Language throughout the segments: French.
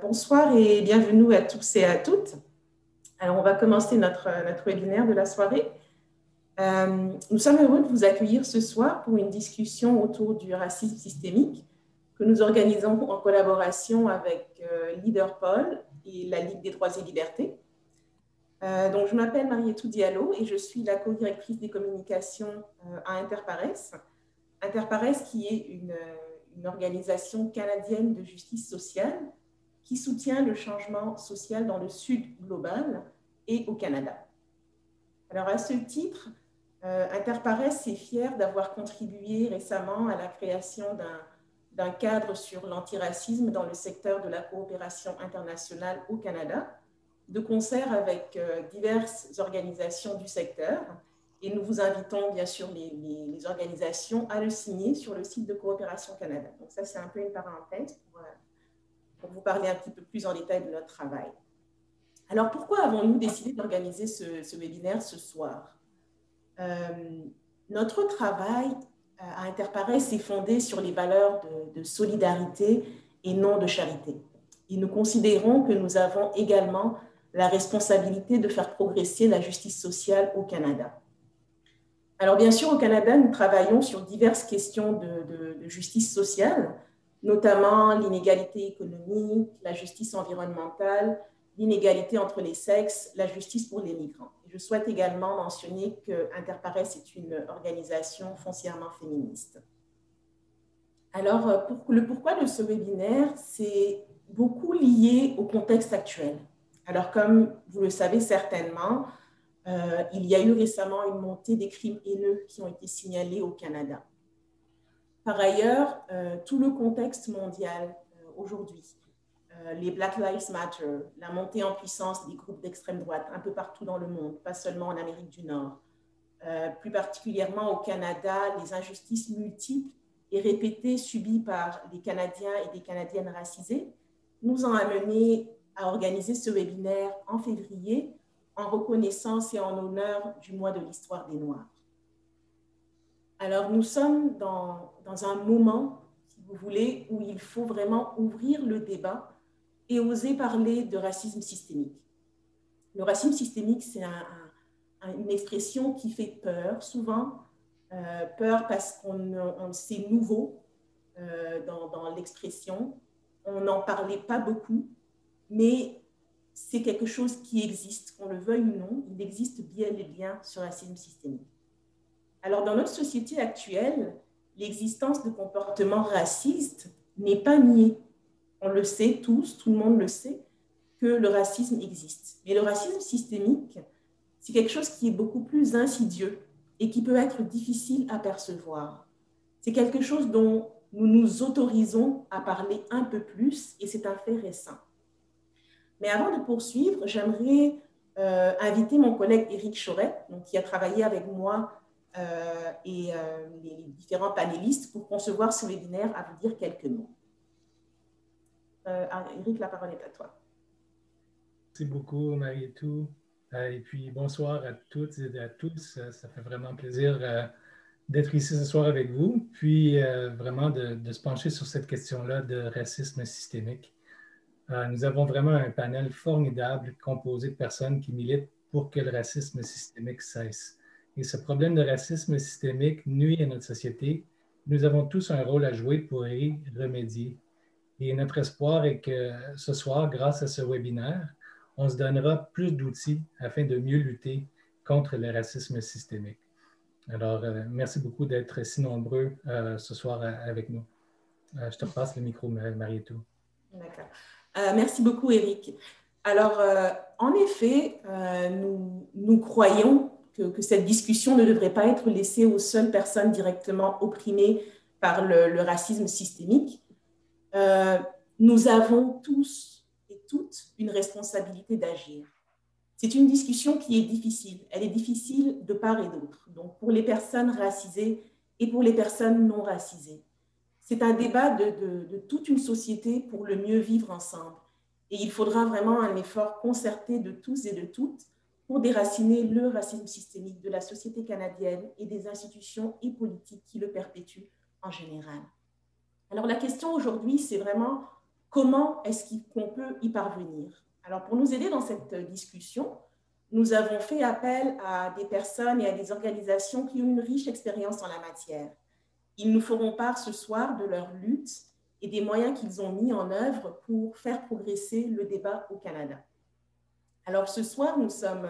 Bonsoir et bienvenue à tous et à toutes. Alors, on va commencer notre webinaire de la soirée. Nous sommes heureux de vous accueillir ce soir pour une discussion autour du racisme systémique que nous organisons en collaboration avec Leaderpol et la Ligue des droits et libertés. Donc, je m'appelle Marietou Diallo et je suis la co-directrice des communications à Interpares. Interpares qui est une organisation canadienne de justice sociale qui soutient le changement social dans le Sud global et au Canada. Alors, à ce titre, Interpares est fier d'avoir contribué récemment à la création d'un cadre sur l'antiracisme dans le secteur de la coopération internationale au Canada, de concert avec diverses organisations du secteur. Et nous vous invitons, bien sûr, les organisations à le signer sur le site de Coopération Canada. Donc ça, c'est un peu une parenthèse pour vous parler un petit peu plus en détail de notre travail. Alors, pourquoi avons-nous décidé d'organiser ce webinaire ce soir? Notre travail à Interpares est fondé sur les valeurs de solidarité et non de charité. Et nous considérons que nous avons également la responsabilité de faire progresser la justice sociale au Canada. Alors, bien sûr, au Canada, nous travaillons sur diverses questions de justice sociale, notamment l'inégalité économique, la justice environnementale, l'inégalité entre les sexes, la justice pour les migrants. Je souhaite également mentionner que Interpares est une organisation foncièrement féministe. Alors, le pourquoi de ce webinaire, c'est beaucoup lié au contexte actuel. Alors, comme vous le savez certainement, il y a eu récemment une montée des crimes haineux qui ont été signalés au Canada. Par ailleurs, tout le contexte mondial aujourd'hui, les Black Lives Matter, la montée en puissance des groupes d'extrême droite un peu partout dans le monde, pas seulement en Amérique du Nord, plus particulièrement au Canada, les injustices multiples et répétées subies par les Canadiens et des Canadiennes racisées, nous ont amené à organiser ce webinaire en février en reconnaissance et en honneur du mois de l'histoire des Noirs. Alors, nous sommes dans un moment, si vous voulez, où il faut vraiment ouvrir le débat et oser parler de racisme systémique. Le racisme systémique, c'est une expression qui fait peur, souvent, peur parce qu'on c'est nouveau dans l'expression, on n'en parlait pas beaucoup, mais c'est quelque chose qui existe, qu'on le veuille ou non, il existe bien et bien ce racisme systémique. Alors, dans notre société actuelle, l'existence de comportements racistes n'est pas niée. On le sait tous, tout le monde le sait, que le racisme existe. Mais le racisme systémique, c'est quelque chose qui est beaucoup plus insidieux et qui peut être difficile à percevoir. C'est quelque chose dont nous nous autorisons à parler un peu plus et c'est un fait récent. Mais avant de poursuivre, j'aimerais inviter mon collègue Éric Choret, donc, qui a travaillé avec moi les différents panélistes pour concevoir ce webinaire, à vous dire quelques mots. Éric, la parole est à toi. Merci beaucoup, Marietou. Et puis, bonsoir à toutes et à tous. Ça fait vraiment plaisir d'être ici ce soir avec vous, puis vraiment de se pencher sur cette question-là de racisme systémique. Nous avons vraiment un panel formidable composé de personnes qui militent pour que le racisme systémique cesse. Et ce problème de racisme systémique nuit à notre société. Nous avons tous un rôle à jouer pour y remédier. Et notre espoir est que ce soir, grâce à ce webinaire, on se donnera plus d'outils afin de mieux lutter contre le racisme systémique. Alors, merci beaucoup d'être si nombreux ce soir avec nous. Je te passe le micro, Marietou. D'accord. Merci beaucoup, Éric. Alors, en effet, nous croyons que cette discussion ne devrait pas être laissée aux seules personnes directement opprimées par le racisme systémique. Nous avons tous et toutes une responsabilité d'agir. C'est une discussion qui est difficile. Elle est difficile de part et d'autre. Donc, pour les personnes racisées et pour les personnes non racisées. C'est un débat de toute une société pour le mieux vivre ensemble. Et il faudra vraiment un effort concerté de tous et de toutes pour déraciner le racisme systémique de la société canadienne et des institutions et politiques qui le perpétuent en général. Alors la question aujourd'hui, c'est vraiment comment est-ce qu'on peut y parvenir? Alors, pour nous aider dans cette discussion, nous avons fait appel à des personnes et à des organisations qui ont une riche expérience en la matière. Ils nous feront part ce soir de leur lutte et des moyens qu'ils ont mis en œuvre pour faire progresser le débat au Canada. Alors, ce soir, nous sommes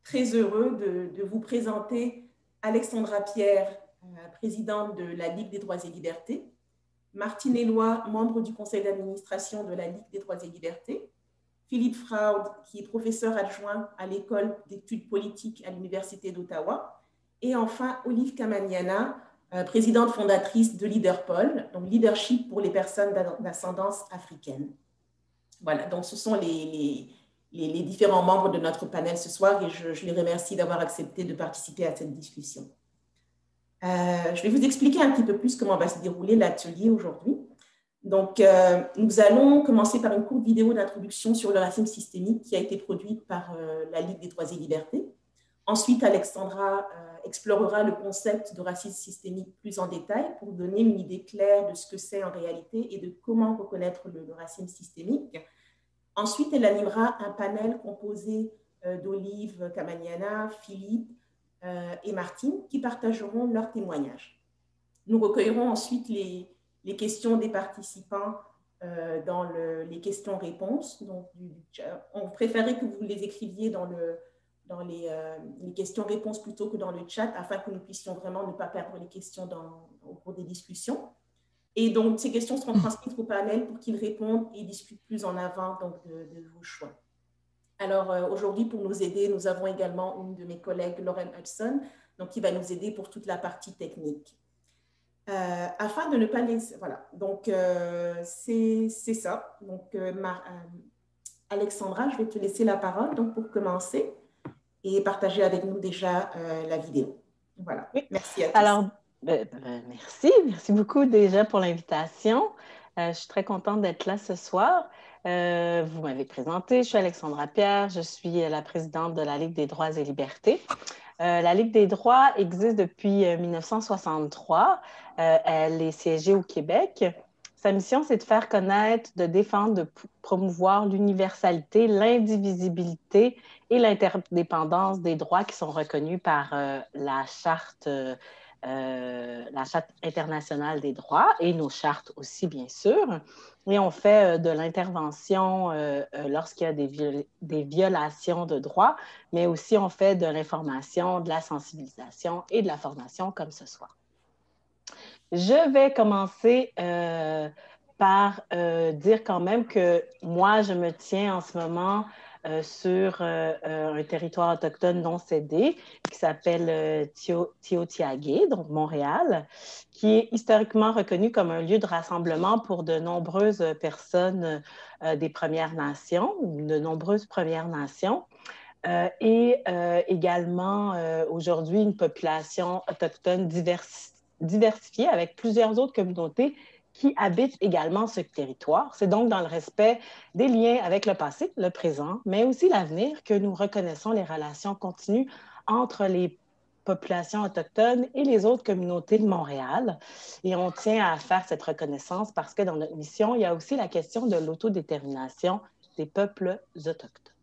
très heureux de vous présenter Alexandra Pierre, présidente de la Ligue des droits et libertés, Martine Éloi, membre du conseil d'administration de la Ligue des droits et libertés, Philippe Fraud, qui est professeur adjoint à l'école d'études politiques à l'Université d'Ottawa, et enfin Olive Kamaniana, présidente fondatrice de Leaderpol, donc Leadership pour les personnes d'ascendance africaine. Voilà, donc ce sont les différents membres de notre panel ce soir et je les remercie d'avoir accepté de participer à cette discussion. Je vais vous expliquer un petit peu plus comment va se dérouler l'atelier aujourd'hui. Donc, nous allons commencer par une courte vidéo d'introduction sur le racisme systémique qui a été produite par la Ligue des droits et libertés. Ensuite, Alexandra explorera le concept de racisme systémique plus en détail pour donner une idée claire de ce que c'est en réalité et de comment reconnaître le racisme systémique. Ensuite, elle animera un panel composé d'Olive Kamaniana, Philippe et Martine qui partageront leurs témoignages. Nous recueillerons ensuite les questions des participants dans les questions-réponses. Donc, on préférait que vous les écriviez dans les questions-réponses plutôt que dans le chat afin que nous puissions vraiment ne pas perdre les questions au cours des discussions. Et donc, ces questions seront transmises au panel pour qu'ils répondent et discutent plus en avant donc, de vos choix. Alors, aujourd'hui, pour nous aider, nous avons également une de mes collègues, Lauren Hudson, donc, qui va nous aider pour toute la partie technique. Afin de ne pas laisser... Voilà, donc c'est ça. Donc, Alexandra, je vais te laisser la parole donc, pour commencer et partager avec nous déjà la vidéo. Voilà, oui. Merci à tous. Alors, merci beaucoup déjà pour l'invitation. Je suis très contente d'être là ce soir. Vous m'avez présenté, je suis Alexandra Pierre, je suis la présidente de la Ligue des droits et libertés. La Ligue des droits existe depuis 1963. Elle est siégée au Québec. Sa mission, c'est de faire connaître, de défendre, de promouvoir l'universalité, l'indivisibilité et l'interdépendance des droits qui sont reconnus par la Charte internationale des droits et nos chartes aussi, bien sûr. Et on fait de l'intervention lorsqu'il y a des violations de droits, mais aussi on fait de l'information, de la sensibilisation et de la formation comme ce soir. Je vais commencer par dire quand même que moi, je me tiens en ce moment sur un territoire autochtone non cédé qui s'appelle Tiohtià:ke, donc Montréal, qui est historiquement reconnu comme un lieu de rassemblement pour de nombreuses personnes des Premières Nations, de nombreuses Premières Nations. Et également, aujourd'hui, une population autochtone diversifiée avec plusieurs autres communautés qui habitent également ce territoire. C'est donc dans le respect des liens avec le passé, le présent, mais aussi l'avenir que nous reconnaissons les relations continues entre les populations autochtones et les autres communautés de Montréal. Et on tient à faire cette reconnaissance parce que dans notre mission, il y a aussi la question de l'autodétermination des peuples autochtones.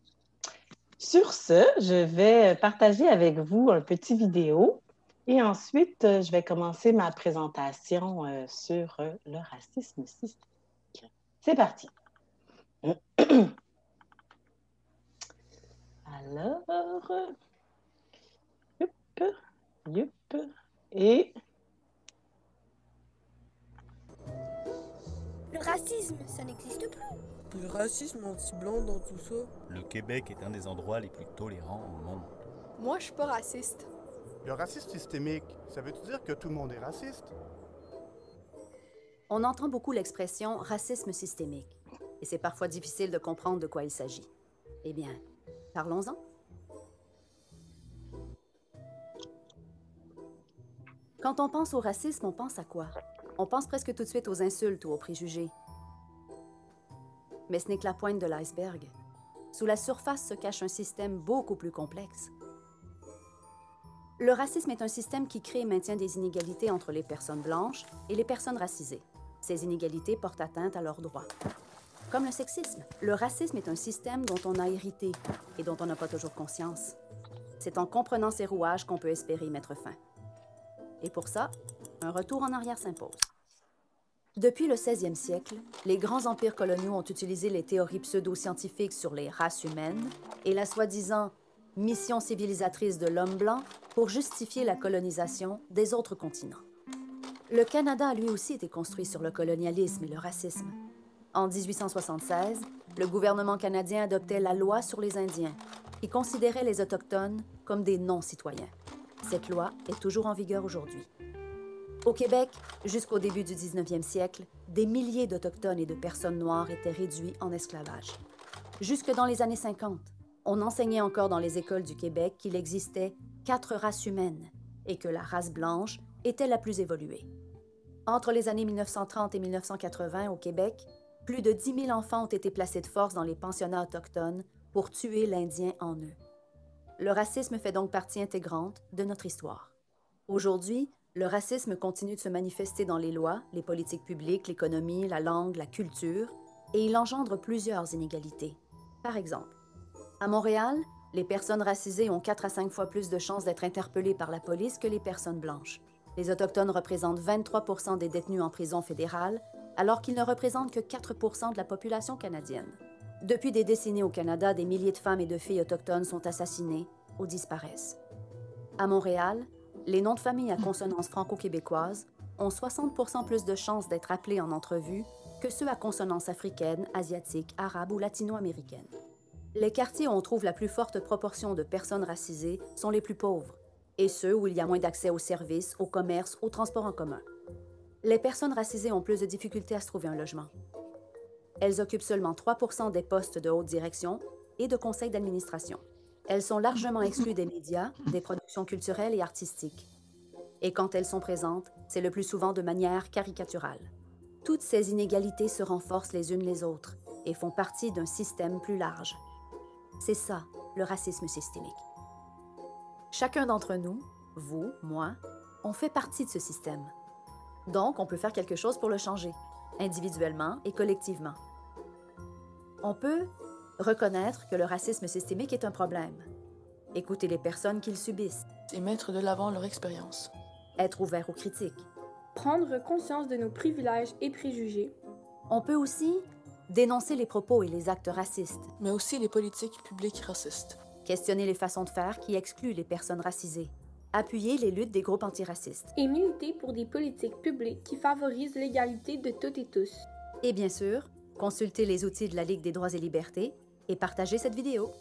Sur ce, je vais partager avec vous un petit vidéo et ensuite, je vais commencer ma présentation sur le racisme systémique. C'est parti. Alors, et... Le racisme, ça n'existe plus. Le racisme anti-blanc dans tout ça. Le Québec est un des endroits les plus tolérants au monde. Moi, je suis pas raciste. Le racisme systémique, ça veut-tu dire que tout le monde est raciste? On entend beaucoup l'expression « racisme systémique » et c'est parfois difficile de comprendre de quoi il s'agit. Eh bien, parlons-en. Quand on pense au racisme, on pense à quoi? On pense presque tout de suite aux insultes ou aux préjugés. Mais ce n'est que la pointe de l'iceberg. Sous la surface se cache un système beaucoup plus complexe. Le racisme est un système qui crée et maintient des inégalités entre les personnes blanches et les personnes racisées. Ces inégalités portent atteinte à leurs droits. Comme le sexisme, le racisme est un système dont on a hérité et dont on n'a pas toujours conscience. C'est en comprenant ces rouages qu'on peut espérer y mettre fin. Et pour ça, un retour en arrière s'impose. Depuis le 16e siècle, les grands empires coloniaux ont utilisé les théories pseudo-scientifiques sur les races humaines et la soi-disant mission civilisatrice de l'homme blanc pour justifier la colonisation des autres continents. Le Canada a lui aussi été construit sur le colonialisme et le racisme. En 1876, le gouvernement canadien adoptait la loi sur les Indiens, qui considérait les Autochtones comme des non-citoyens. Cette loi est toujours en vigueur aujourd'hui. Au Québec, jusqu'au début du 19e siècle, des milliers d'Autochtones et de personnes noires étaient réduits en esclavage. Jusque dans les années 50, on enseignait encore dans les écoles du Québec qu'il existait 4 races humaines et que la race blanche était la plus évoluée. Entre les années 1930 et 1980, au Québec, plus de 10 000 enfants ont été placés de force dans les pensionnats autochtones pour tuer l'Indien en eux. Le racisme fait donc partie intégrante de notre histoire. Aujourd'hui, le racisme continue de se manifester dans les lois, les politiques publiques, l'économie, la langue, la culture, et il engendre plusieurs inégalités. Par exemple, à Montréal, les personnes racisées ont 4 à 5 fois plus de chances d'être interpellées par la police que les personnes blanches. Les Autochtones représentent 23 % des détenus en prison fédérale, alors qu'ils ne représentent que 4 % de la population canadienne. Depuis des décennies au Canada, des milliers de femmes et de filles autochtones sont assassinées ou disparaissent. À Montréal, les noms de famille à consonance franco-québécoise ont 60 % plus de chances d'être appelés en entrevue que ceux à consonance africaine, asiatique, arabe ou latino-américaine. Les quartiers où on trouve la plus forte proportion de personnes racisées sont les plus pauvres, et ceux où il y a moins d'accès aux services, au commerce, aux transports en commun. Les personnes racisées ont plus de difficultés à se trouver un logement. Elles occupent seulement 3 % des postes de haute direction et de conseil d'administration. Elles sont largement exclues des médias, des productions culturelles et artistiques. Et quand elles sont présentes, c'est le plus souvent de manière caricaturale. Toutes ces inégalités se renforcent les unes les autres et font partie d'un système plus large. C'est ça, le racisme systémique. Chacun d'entre nous, vous, moi, on fait partie de ce système. Donc, on peut faire quelque chose pour le changer, individuellement et collectivement. On peut reconnaître que le racisme systémique est un problème, écouter les personnes qui le subissent, et mettre de l'avant leur expérience, être ouvert aux critiques, prendre conscience de nos privilèges et préjugés. On peut aussi dénoncer les propos et les actes racistes, mais aussi les politiques publiques racistes, questionner les façons de faire qui excluent les personnes racisées, appuyer les luttes des groupes antiracistes, et militer pour des politiques publiques qui favorisent l'égalité de toutes et tous. Et bien sûr, consulter les outils de la Ligue des droits et libertés et partager cette vidéo.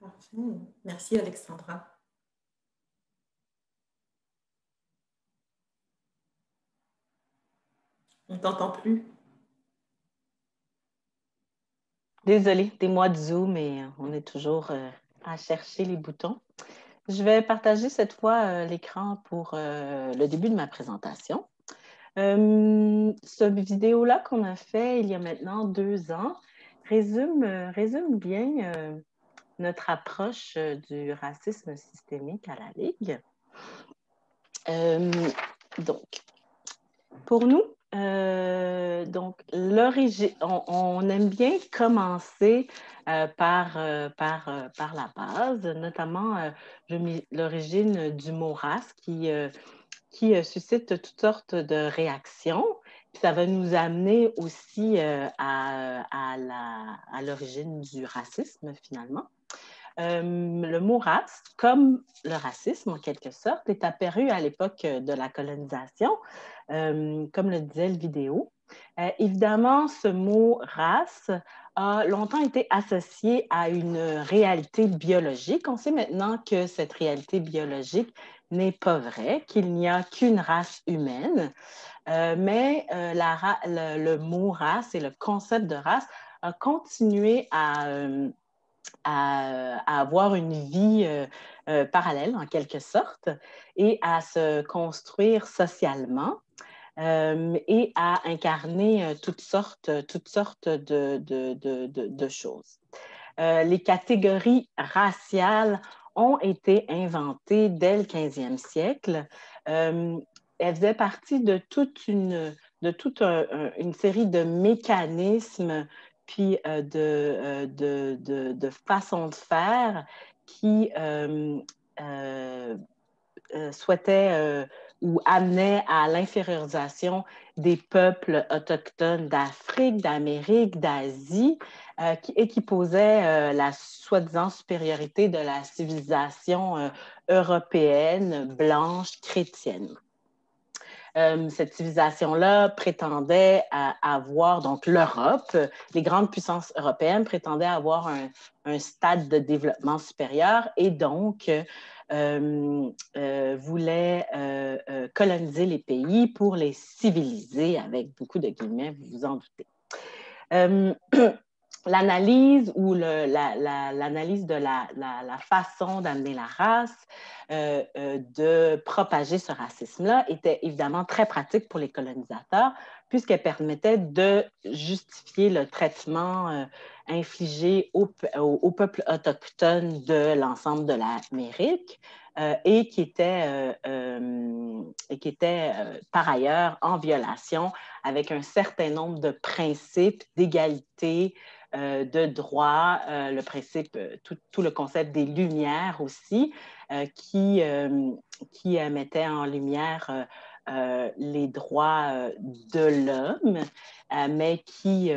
Parfait. Merci Alexandra. On ne t'entend plus. Désolée, des mois de Zoom et on est toujours à chercher les boutons. Je vais partager cette fois l'écran pour le début de ma présentation. Cette vidéo-là qu'on a fait il y a maintenant 2 ans résume bien notre approche du racisme systémique à la Ligue. Donc, pour nous, on aime bien commencer par la base, notamment l'origine du mot race qui suscite toutes sortes de réactions. Puis ça va nous amener aussi à l'origine du racisme, finalement. Le mot race, comme le racisme en quelque sorte, est apparu à l'époque de la colonisation, comme le disait la vidéo. Évidemment, ce mot race a longtemps été associé à une réalité biologique. On sait maintenant que cette réalité biologique n'est pas vraie, qu'il n'y a qu'une race humaine, mais le mot race et le concept de race a continué à avoir une vie parallèle, en quelque sorte, et à se construire socialement et à incarner toutes sortes de choses. Les catégories raciales ont été inventées dès le 15e siècle elle faisait partie de toute une série de mécanismes puis de façons de faire qui souhaitaient ou amenaient à l'infériorisation des peuples autochtones d'Afrique, d'Amérique, d'Asie, et qui posaient la soi-disant supériorité de la civilisation européenne, blanche, chrétienne. Cette civilisation-là prétendait avoir, donc l'Europe, les grandes puissances européennes prétendaient avoir un stade de développement supérieur et donc voulaient coloniser les pays pour les civiliser, avec beaucoup de guillemets, vous vous en doutez. L'analyse ou l'analyse de la façon d'amener la race, de propager ce racisme-là était évidemment très pratique pour les colonisateurs puisqu'elle permettait de justifier le traitement infligé aux peuples autochtones de l'ensemble de l'Amérique et qui était par ailleurs en violation avec un certain nombre de principes d'égalité, de droit, le principe, tout le concept des Lumières aussi, qui mettait en lumière les droits de l'homme, mais qui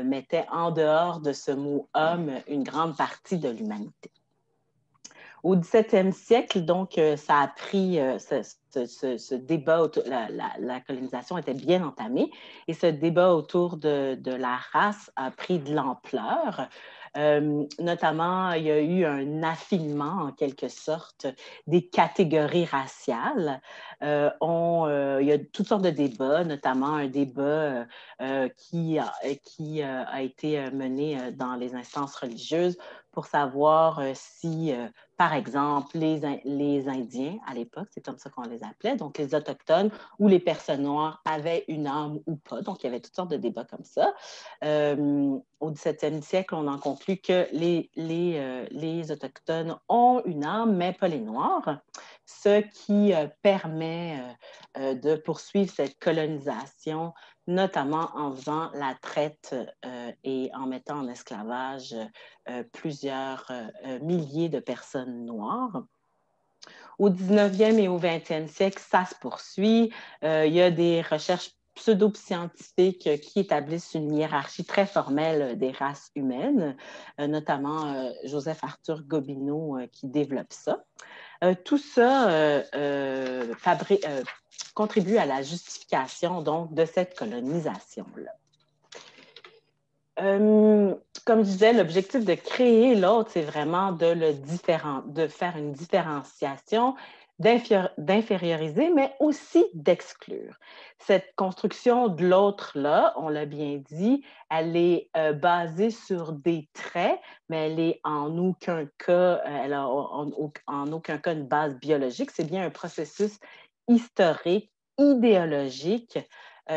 mettait en dehors de ce mot « homme » une grande partie de l'humanité. Au 17e siècle, donc, ça a pris ce débat, la colonisation était bien entamée et ce débat autour de la race a pris de l'ampleur. Notamment, il y a eu un affinement, en quelque sorte, des catégories raciales. Il y a toutes sortes de débats, notamment un débat qui a été mené dans les instances religieuses pour savoir si, par exemple, les Indiens, à l'époque, c'est comme ça qu'on les appelait, donc les Autochtones ou les personnes noires avaient une âme ou pas. Donc, il y avait toutes sortes de débats comme ça. Au 17e siècle, on en conclut que les Autochtones ont une âme, mais pas les Noirs, ce qui permet de poursuivre cette colonisation, notamment en faisant la traite et en mettant en esclavage plusieurs milliers de personnes noires. Au 19e et au 20e siècle, ça se poursuit. Il y a des recherches pseudo-scientifiques qui établissent une hiérarchie très formelle des races humaines, notamment Joseph Arthur Gobineau qui développe ça. Tout ça contribue à la justification donc, de cette colonisation-là. Comme je disais, l'objectif de créer l'autre, c'est vraiment de faire une différenciation, d'inférioriser, mais aussi d'exclure. Cette construction de l'autre-là, on l'a bien dit, elle est basée sur des traits, mais elle est en aucun cas, elle a en aucun cas une base biologique. C'est bien un processus historique, idéologique,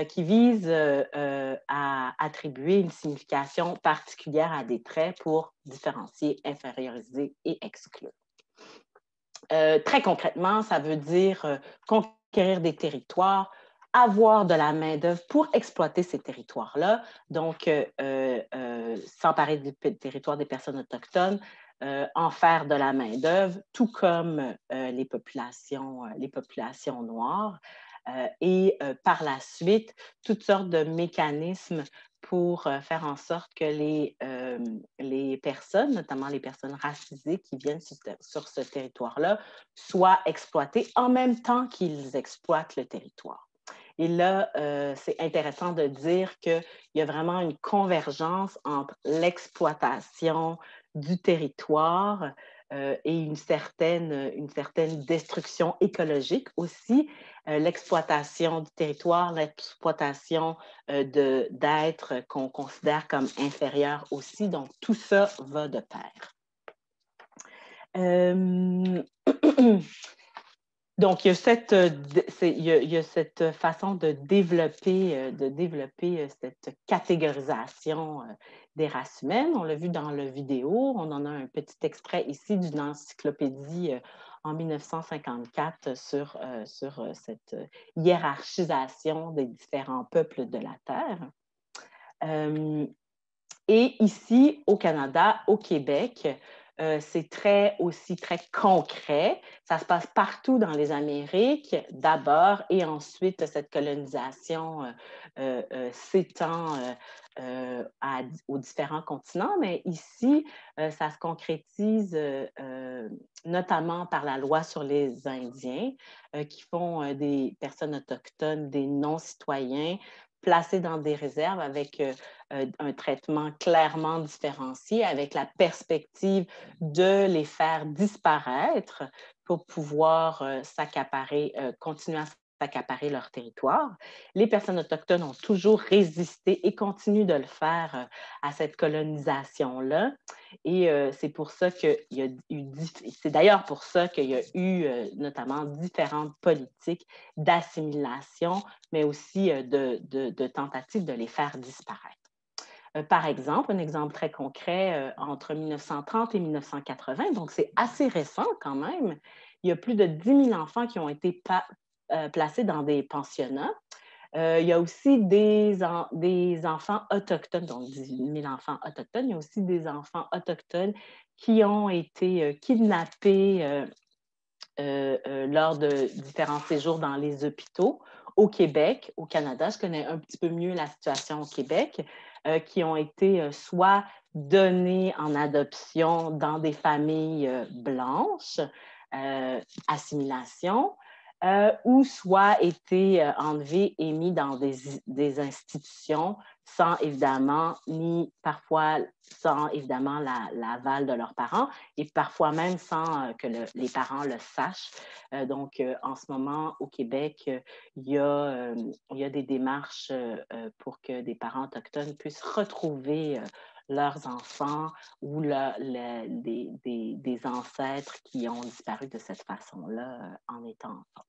qui vise à attribuer une signification particulière à des traits pour différencier, inférioriser et exclure. Très concrètement, ça veut dire conquérir des territoires, avoir de la main-d'œuvre pour exploiter ces territoires-là, donc s'emparer du territoire des personnes autochtones, en faire de la main-d'œuvre, tout comme les populations noires. Et par la suite, toutes sortes de mécanismes pour faire en sorte que les personnes, notamment les personnes racisées qui viennent sur ce territoire-là, soient exploitées en même temps qu'ils exploitent le territoire. Et là, c'est intéressant de dire qu'il y a vraiment une convergence entre l'exploitation du territoire et une certaine destruction écologique aussi, l'exploitation du territoire, l'exploitation d'êtres qu'on considère comme inférieurs aussi. Donc, tout ça va de pair. Donc, il y a cette façon de développer cette catégorisation des races humaines. On l'a vu dans la vidéo. On en a un petit extrait ici d'une encyclopédie en 1954 sur cette hiérarchisation des différents peuples de la Terre. Et ici, au Canada, au Québec, c'est aussi très concret. Ça se passe partout dans les Amériques, d'abord, et ensuite, cette colonisation s'étend aux différents continents. Mais ici, ça se concrétise notamment par la loi sur les Indiens, qui font des personnes autochtones, des non-citoyens, placés dans des réserves avec un traitement clairement différencié, avec la perspective de les faire disparaître pour pouvoir continuer à s'accaparer leur territoire. Les personnes autochtones ont toujours résisté et continuent de le faire à cette colonisation-là. Et c'est pour ça qu'il y a eu, c'est d'ailleurs pour ça qu'il y a eu notamment différentes politiques d'assimilation, mais aussi de tentatives de les faire disparaître. Par exemple, un exemple très concret, entre 1930 et 1980, donc c'est assez récent quand même, il y a plus de 10 000 enfants qui ont été placés dans des pensionnats. Il y a aussi des enfants autochtones, donc 10 000 enfants autochtones. Il y a aussi des enfants autochtones qui ont été kidnappés lors de différents séjours dans les hôpitaux au Québec, au Canada. Je connais un petit peu mieux la situation au Québec, qui ont été soit donnés en adoption dans des familles blanches, assimilation, ou soit été enlevés et mis dans des institutions sans évidemment, l'aval de leurs parents et parfois même sans que les parents le sachent. Donc, en ce moment, au Québec, il y a des démarches pour que des parents autochtones puissent retrouver leurs enfants ou des ancêtres qui ont disparu de cette façon-là en étant enfants.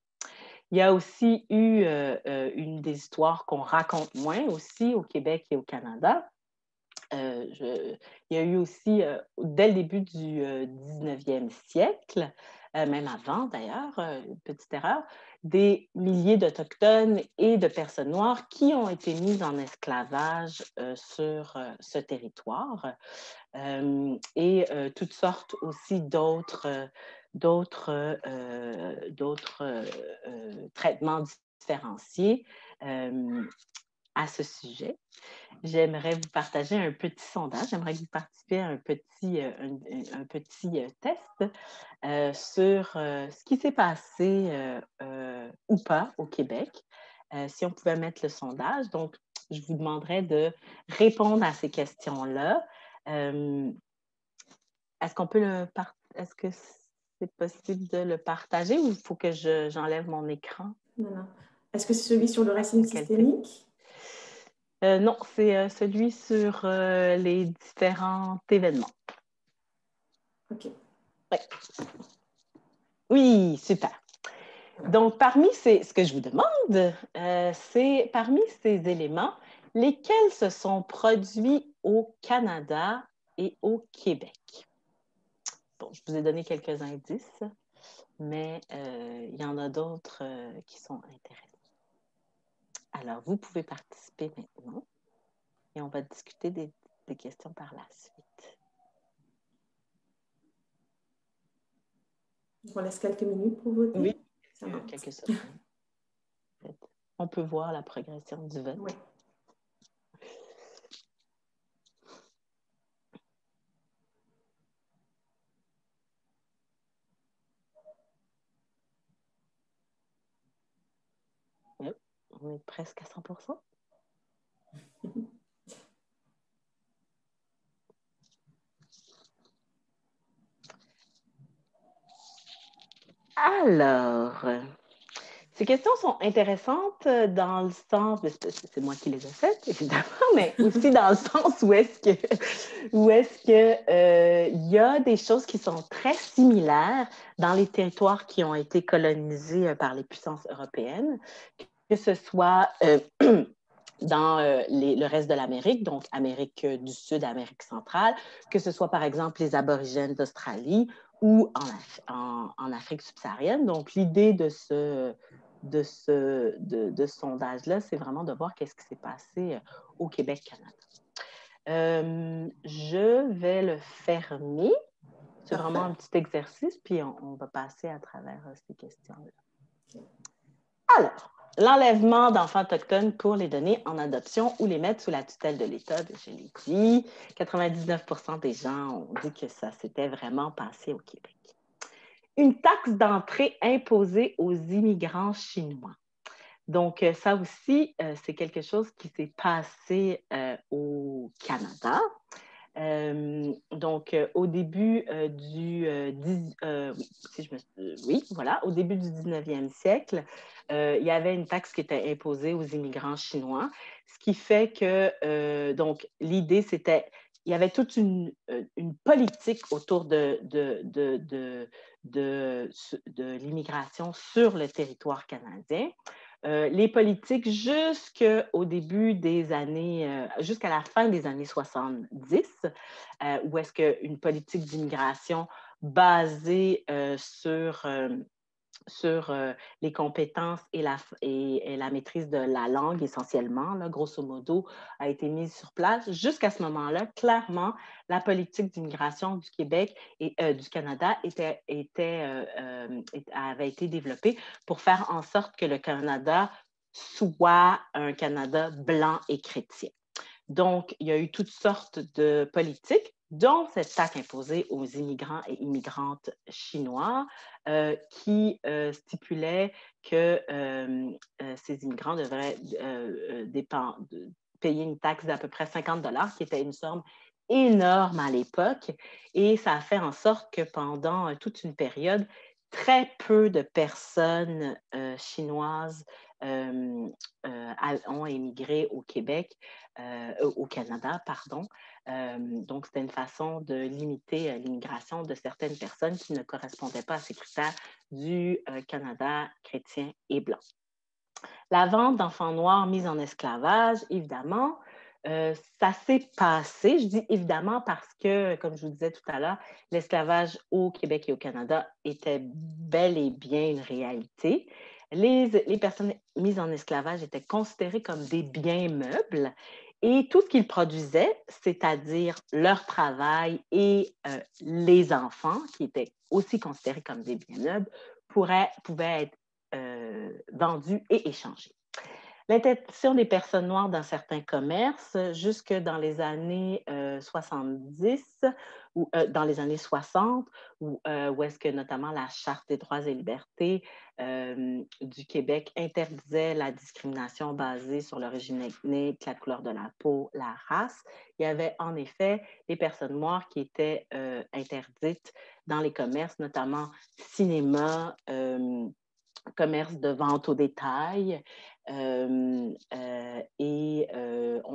Il y a aussi eu une des histoires qu'on raconte moins aussi au Québec et au Canada. Il y a eu aussi, dès le début du 19e siècle, même avant d'ailleurs, petite erreur, des milliers d'Autochtones et de personnes noires qui ont été mises en esclavage sur ce territoire et toutes sortes aussi d'autres traitements différenciés à ce sujet. J'aimerais vous partager un petit sondage. J'aimerais que vous participiez à un petit test sur ce qui s'est passé ou pas au Québec. Si on pouvait mettre le sondage. Donc, je vous demanderais de répondre à ces questions-là. Est-ce que c'est possible de le partager ou il faut que j'enlève mon écran? Non. Est-ce que c'est celui sur le racisme systémique? Non, c'est celui sur les différents événements. OK. Ouais. Oui, super. Donc, ce que je vous demande, c'est parmi ces éléments, lesquels se sont produits au Canada et au Québec? Bon, je vous ai donné quelques indices, mais il y en a d'autres qui sont intéressants. Alors, vous pouvez participer maintenant et on va discuter des questions par la suite. On laisse quelques minutes pour voter? Oui, quelques secondes. On peut voir la progression du vote. Oui. On est presque à 100%. Alors, ces questions sont intéressantes dans le sens, c'est moi qui les ai faites, évidemment, mais aussi dans le sens où est-ce que y a des choses qui sont très similaires dans les territoires qui ont été colonisés par les puissances européennes, que ce soit le reste de l'Amérique, donc Amérique du Sud, Amérique centrale, que ce soit par exemple les aborigènes d'Australie ou en Afrique subsaharienne. Donc, l'idée de ce sondage-là, c'est vraiment de voir qu'est-ce qui s'est passé au Québec-Canada. Je vais le fermer. C'est vraiment un petit exercice, puis on va passer à travers ces questions-là. Alors, l'enlèvement d'enfants autochtones pour les donner en adoption ou les mettre sous la tutelle de l'État, je l'ai dit. 99% des gens ont dit que ça s'était vraiment passé au Québec. Une taxe d'entrée imposée aux immigrants chinois. Donc, ça aussi, c'est quelque chose qui s'est passé au Canada. Donc, au début au début du 19e siècle, il y avait une taxe qui était imposée aux immigrants chinois, ce qui fait que, donc, l'idée, c'était, il y avait toute une politique autour de l'immigration sur le territoire canadien. Les politiques jusqu'au début des années, jusqu'à la fin des années 70, où est-ce qu'une politique d'immigration basée sur les compétences et la maîtrise de la langue essentiellement, là, grosso modo, a été mise sur place. Jusqu'à ce moment-là, clairement, la politique d'immigration du Québec et du Canada avait été développée pour faire en sorte que le Canada soit un Canada blanc et chrétien. Donc, il y a eu toutes sortes de politiques, dont cette taxe imposée aux immigrants et immigrantes chinois qui stipulait que ces immigrants devraient payer une taxe d'à peu près 50 $, qui était une somme énorme à l'époque. Et ça a fait en sorte que pendant toute une période, très peu de personnes chinoises ont émigré au Québec, au Canada, pardon. Donc, c'était une façon de limiter l'immigration de certaines personnes qui ne correspondaient pas à ces critères du Canada chrétien et blanc. La vente d'enfants noirs mis en esclavage, évidemment, ça s'est passé, je dis évidemment parce que, comme je vous disais tout à l'heure, l'esclavage au Québec et au Canada était bel et bien une réalité. Les personnes mises en esclavage étaient considérées comme des biens meubles et tout ce qu'ils produisaient, c'est-à-dire leur travail et les enfants, qui étaient aussi considérés comme des biens meubles, pouvaient être vendus et échangés. L'interdiction des personnes noires dans certains commerces, jusque dans les années 70 ou dans les années 60, où est-ce que notamment la Charte des droits et libertés du Québec interdisait la discrimination basée sur l'origine ethnique, la couleur de la peau, la race. Il y avait en effet des personnes noires qui étaient interdites dans les commerces, notamment cinéma, commerce de vente au détail. On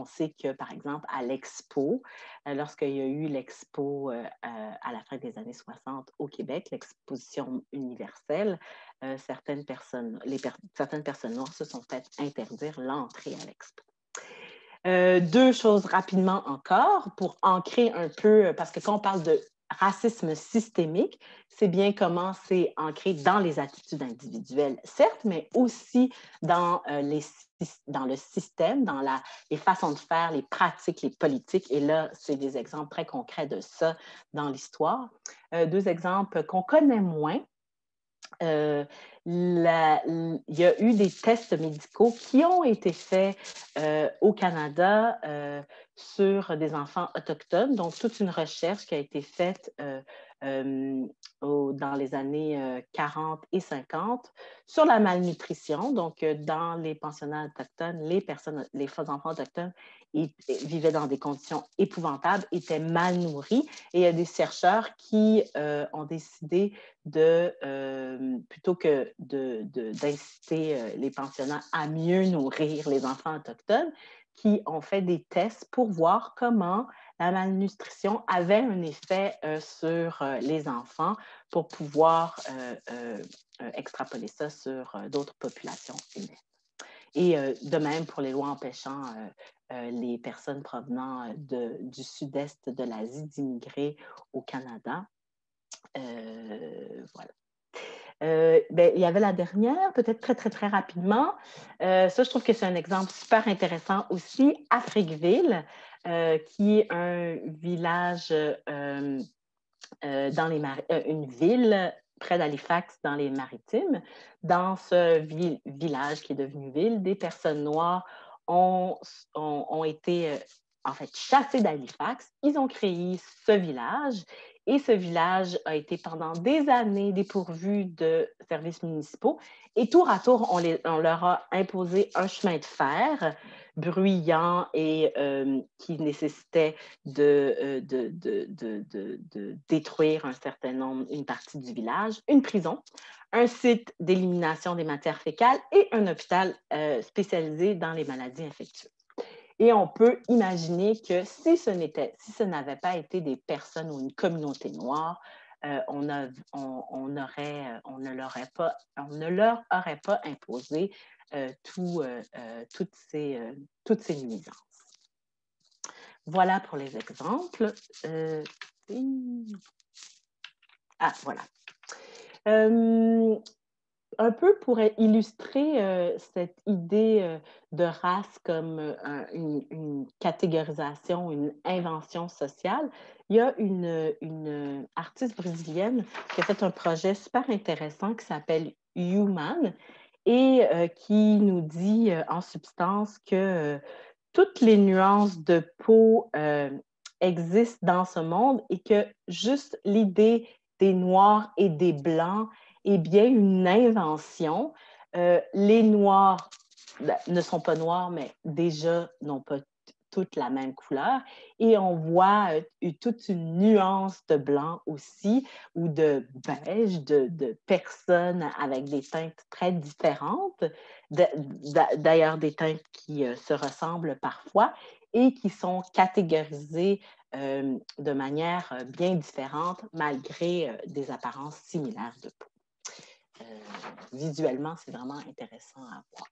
sait que, par exemple, à l'Expo, lorsqu'il y a eu l'Expo à la fin des années 60 au Québec, l'exposition universelle, certaines personnes noires se sont fait interdire l'entrée à l'Expo. Deux choses rapidement encore pour ancrer un peu, parce que quand on parle de racisme systémique, c'est bien comment c'est ancré dans les attitudes individuelles, certes, mais aussi dans le système, dans les façons de faire, les pratiques, les politiques. Et là, c'est des exemples très concrets de ça dans l'histoire. Deux exemples qu'on connaît moins. Il y a eu des tests médicaux qui ont été faits au Canada sur des enfants autochtones, donc toute une recherche qui a été faite dans les années 40 et 50 sur la malnutrition. Donc, dans les pensionnats autochtones, les enfants autochtones vivaient dans des conditions épouvantables, étaient mal nourris. Et il y a des chercheurs qui ont décidé plutôt que d'inciter les pensionnats à mieux nourrir les enfants autochtones, qui ont fait des tests pour voir comment la malnutrition avait un effet sur les enfants pour pouvoir extrapoler ça sur d'autres populations humaines. Et de même pour les lois empêchant les personnes provenant du sud-est de l'Asie d'immigrer au Canada. Voilà. Il y avait la dernière, peut-être très, très, très rapidement. Ça, je trouve que c'est un exemple super intéressant aussi. Afriqueville, qui est un village une ville près d'Halifax dans les Maritimes. Dans ce village qui est devenu ville, des personnes noires ont été en fait chassées d'Halifax. Ils ont créé ce village et ce village a été pendant des années dépourvu de services municipaux et tour à tour, on leur a imposé un chemin de fer bruyant et qui nécessitait de détruire une partie du village, une prison, un site d'élimination des matières fécales et un hôpital spécialisé dans les maladies infectieuses. Et on peut imaginer que si ce n'avait pas été des personnes ou une communauté noire, on ne leur aurait pas imposé toutes ces nuisances. Voilà pour les exemples. Voilà. Un peu pour illustrer cette idée de race comme une catégorisation, une invention sociale, il y a une artiste brésilienne qui a fait un projet super intéressant qui s'appelle Human et qui nous dit en substance que toutes les nuances de peau existent dans ce monde et que juste l'idée des Noirs et des Blancs est bien une invention. Les Noirs ne sont pas noirs, mais déjà n'ont pas toute la même couleur. Et on voit toute une nuance de blanc aussi, ou de beige, de personnes avec des teintes très différentes, d'ailleurs des teintes qui se ressemblent parfois et qui sont catégorisées de manière bien différente malgré des apparences similaires de peau. Visuellement, c'est vraiment intéressant à voir.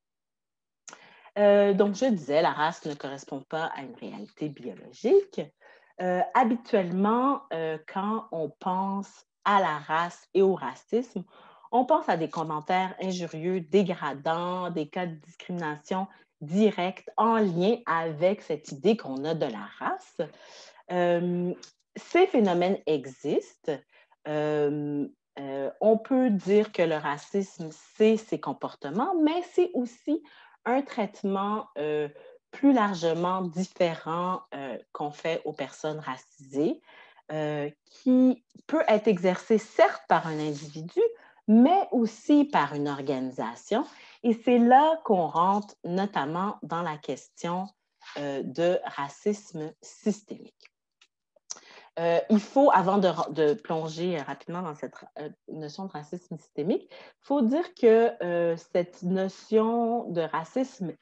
Donc, je disais, la race ne correspond pas à une réalité biologique. Habituellement, quand on pense à la race et au racisme, on pense à des commentaires injurieux, dégradants, des cas de discrimination directe en lien avec cette idée qu'on a de la race. Ces phénomènes existent. On peut dire que le racisme, c'est ses comportements, mais c'est aussi un traitement plus largement différent qu'on fait aux personnes racisées, qui peut être exercé certes par un individu, mais aussi par une organisation. Et c'est là qu'on rentre notamment dans la question de racisme systémique. Il faut, avant de plonger rapidement dans cette notion de racisme systémique, il faut dire que cette notion de racisme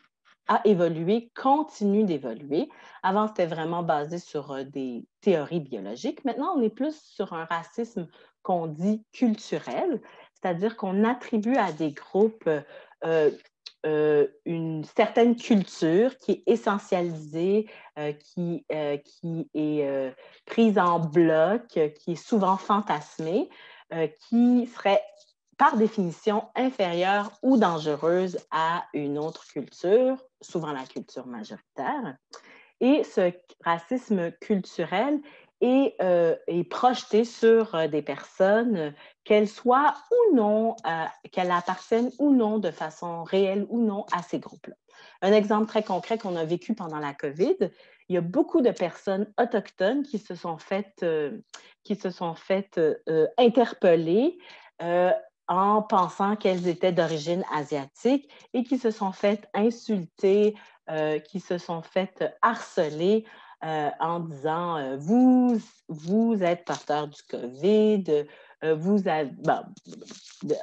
a évolué, continue d'évoluer. Avant, c'était vraiment basé sur des théories biologiques. Maintenant, on est plus sur un racisme qu'on dit culturel, c'est-à-dire qu'on attribue à des groupes une certaine culture qui est essentialisée, qui est prise en bloc, qui est souvent fantasmée, qui serait par définition inférieure ou dangereuse à une autre culture, souvent la culture majoritaire. Et ce racisme culturel est projeté sur des personnes, qu'elles soient ou non, qu'elles appartiennent ou non de façon réelle ou non à ces groupes-là. Un exemple très concret qu'on a vécu pendant la COVID, il y a beaucoup de personnes autochtones qui se sont faites interpeller en pensant qu'elles étaient d'origine asiatique et qui se sont faites insulter, qui se sont faites harceler en disant vous êtes porteur du COVID,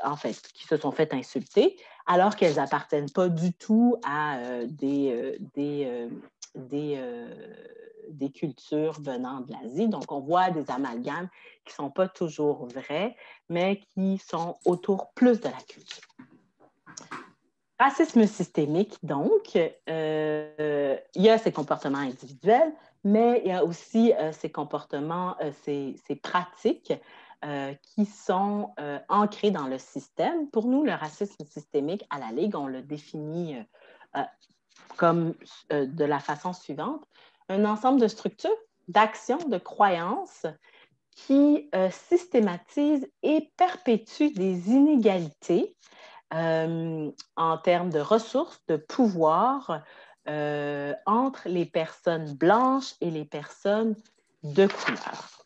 en fait, qui se sont fait insulter, alors qu'elles n'appartiennent pas du tout à des cultures venant de l'Asie. Donc, on voit des amalgames qui ne sont pas toujours vrais, mais qui sont autour plus de la culture. Racisme systémique, donc, il y a ces comportements individuels, mais il y a aussi ces comportements, ces pratiques qui sont ancrées dans le système. Pour nous, le racisme systémique, à la Ligue, on le définit comme de la façon suivante: un ensemble de structures, d'actions, de croyances qui systématisent et perpétuent des inégalités en termes de ressources, de pouvoir entre les personnes blanches et les personnes de couleur.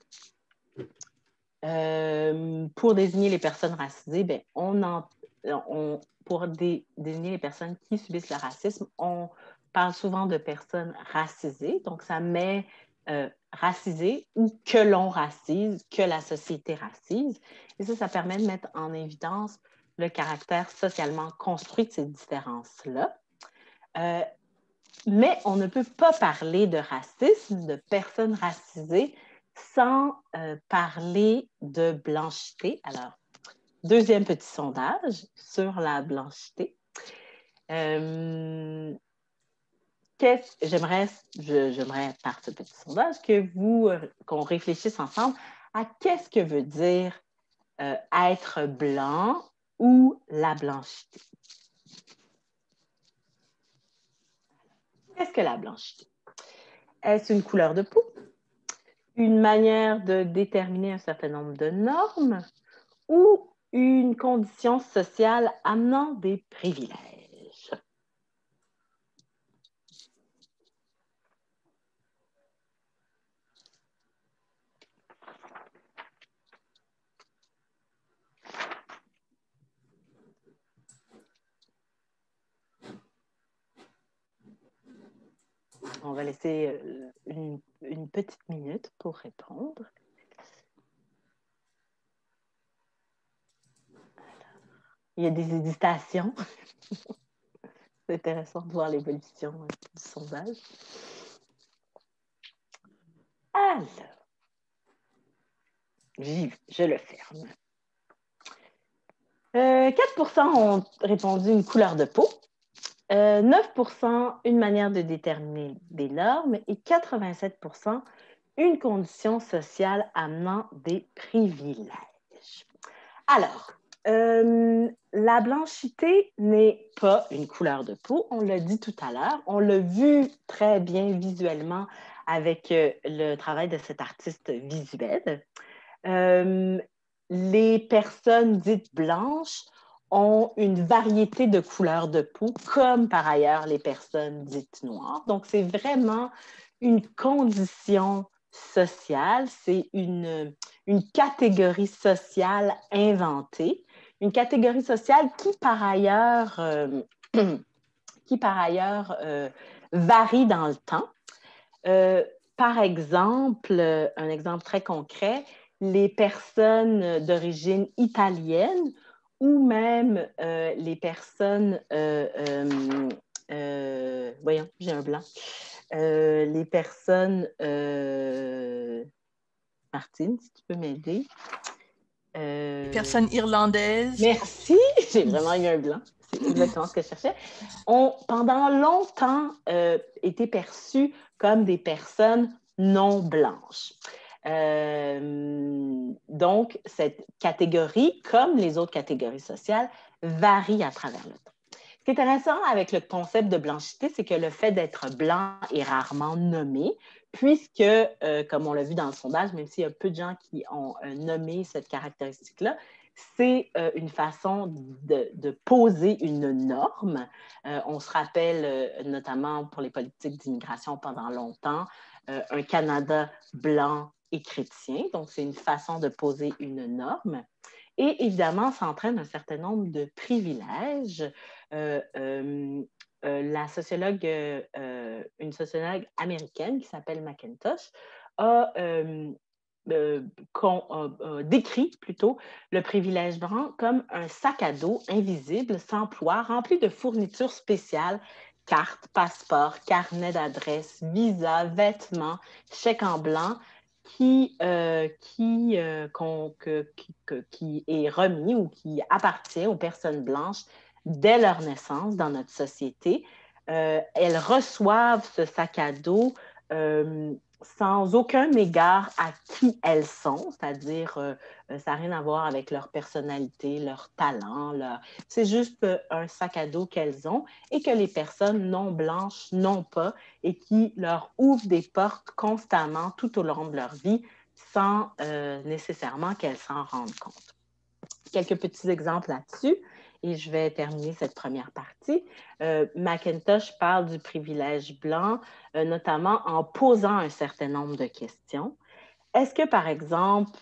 Pour désigner les personnes racisées, bien, pour désigner les personnes qui subissent le racisme, on parle souvent de personnes racisées. Donc, ça met racisé ou que l'on racise, que la société racise. Et ça permet de mettre en évidence le caractère socialement construit de ces différences-là. Mais on ne peut pas parler de racisme, de personnes racisées, sans parler de blanchité. Alors, deuxième petit sondage sur la blanchité. J'aimerais, par ce petit sondage, qu'on réfléchisse ensemble à qu'est-ce que veut dire être blanc ou la blanchité. Qu'est-ce que la blanchité? Est-ce une couleur de peau? Une manière de déterminer un certain nombre de normes ou une condition sociale amenant des privilèges? On va laisser une petite minute pour répondre. Il y a des hésitations. C'est intéressant de voir l'évolution du sondage. Alors, je le ferme. 4% ont répondu une couleur de peau. 9% une manière de déterminer des normes et 87% une condition sociale amenant des privilèges. Alors, la blanchité n'est pas une couleur de peau, on l'a dit tout à l'heure, on l'a vu très bien visuellement avec le travail de cet artiste visuel. Les personnes dites blanches ont une variété de couleurs de peau, comme par ailleurs les personnes dites noires. Donc, c'est vraiment une condition sociale, c'est une catégorie sociale inventée, une catégorie sociale qui, par ailleurs, varie dans le temps. Par exemple, un exemple très concret, les personnes d'origine italienne ou même les personnes, voyons, j'ai un blanc, les personnes, Martine, si tu peux m'aider. Les personnes irlandaises. Merci, j'ai vraiment eu un blanc. C'est exactement ce que je cherchais. Ont pendant longtemps été perçues comme des personnes non blanches. Donc, cette catégorie, comme les autres catégories sociales, varie à travers le temps. Ce qui est intéressant avec le concept de blanchité, c'est que le fait d'être blanc est rarement nommé, puisque, comme on l'a vu dans le sondage, même s'il y a peu de gens qui ont nommé cette caractéristique-là, c'est une façon de poser une norme. On se rappelle, notamment pour les politiques d'immigration pendant longtemps, un Canada blanc et chrétien. Donc, c'est une façon de poser une norme. Et évidemment, ça entraîne un certain nombre de privilèges. La sociologue, une sociologue américaine qui s'appelle McIntosh, a décrit plutôt le privilège blanc comme un sac à dos invisible, sans poids, rempli de fournitures spéciales, cartes, passeports, carnets d'adresse, visas, vêtements, chèques en blanc, qui est remis ou qui appartient aux personnes blanches dès leur naissance dans notre société. Elles reçoivent ce sac à dos sans aucun égard à qui elles sont, c'est-à-dire ça n'a rien à voir avec leur personnalité, leur talent, c'est juste un sac à dos qu'elles ont et que les personnes non blanches n'ont pas et qui leur ouvrent des portes constamment tout au long de leur vie sans nécessairement qu'elles s'en rendent compte. Quelques petits exemples là-dessus. Et je vais terminer cette première partie. McIntosh parle du privilège blanc, notamment en posant un certain nombre de questions. Est-ce que, par exemple,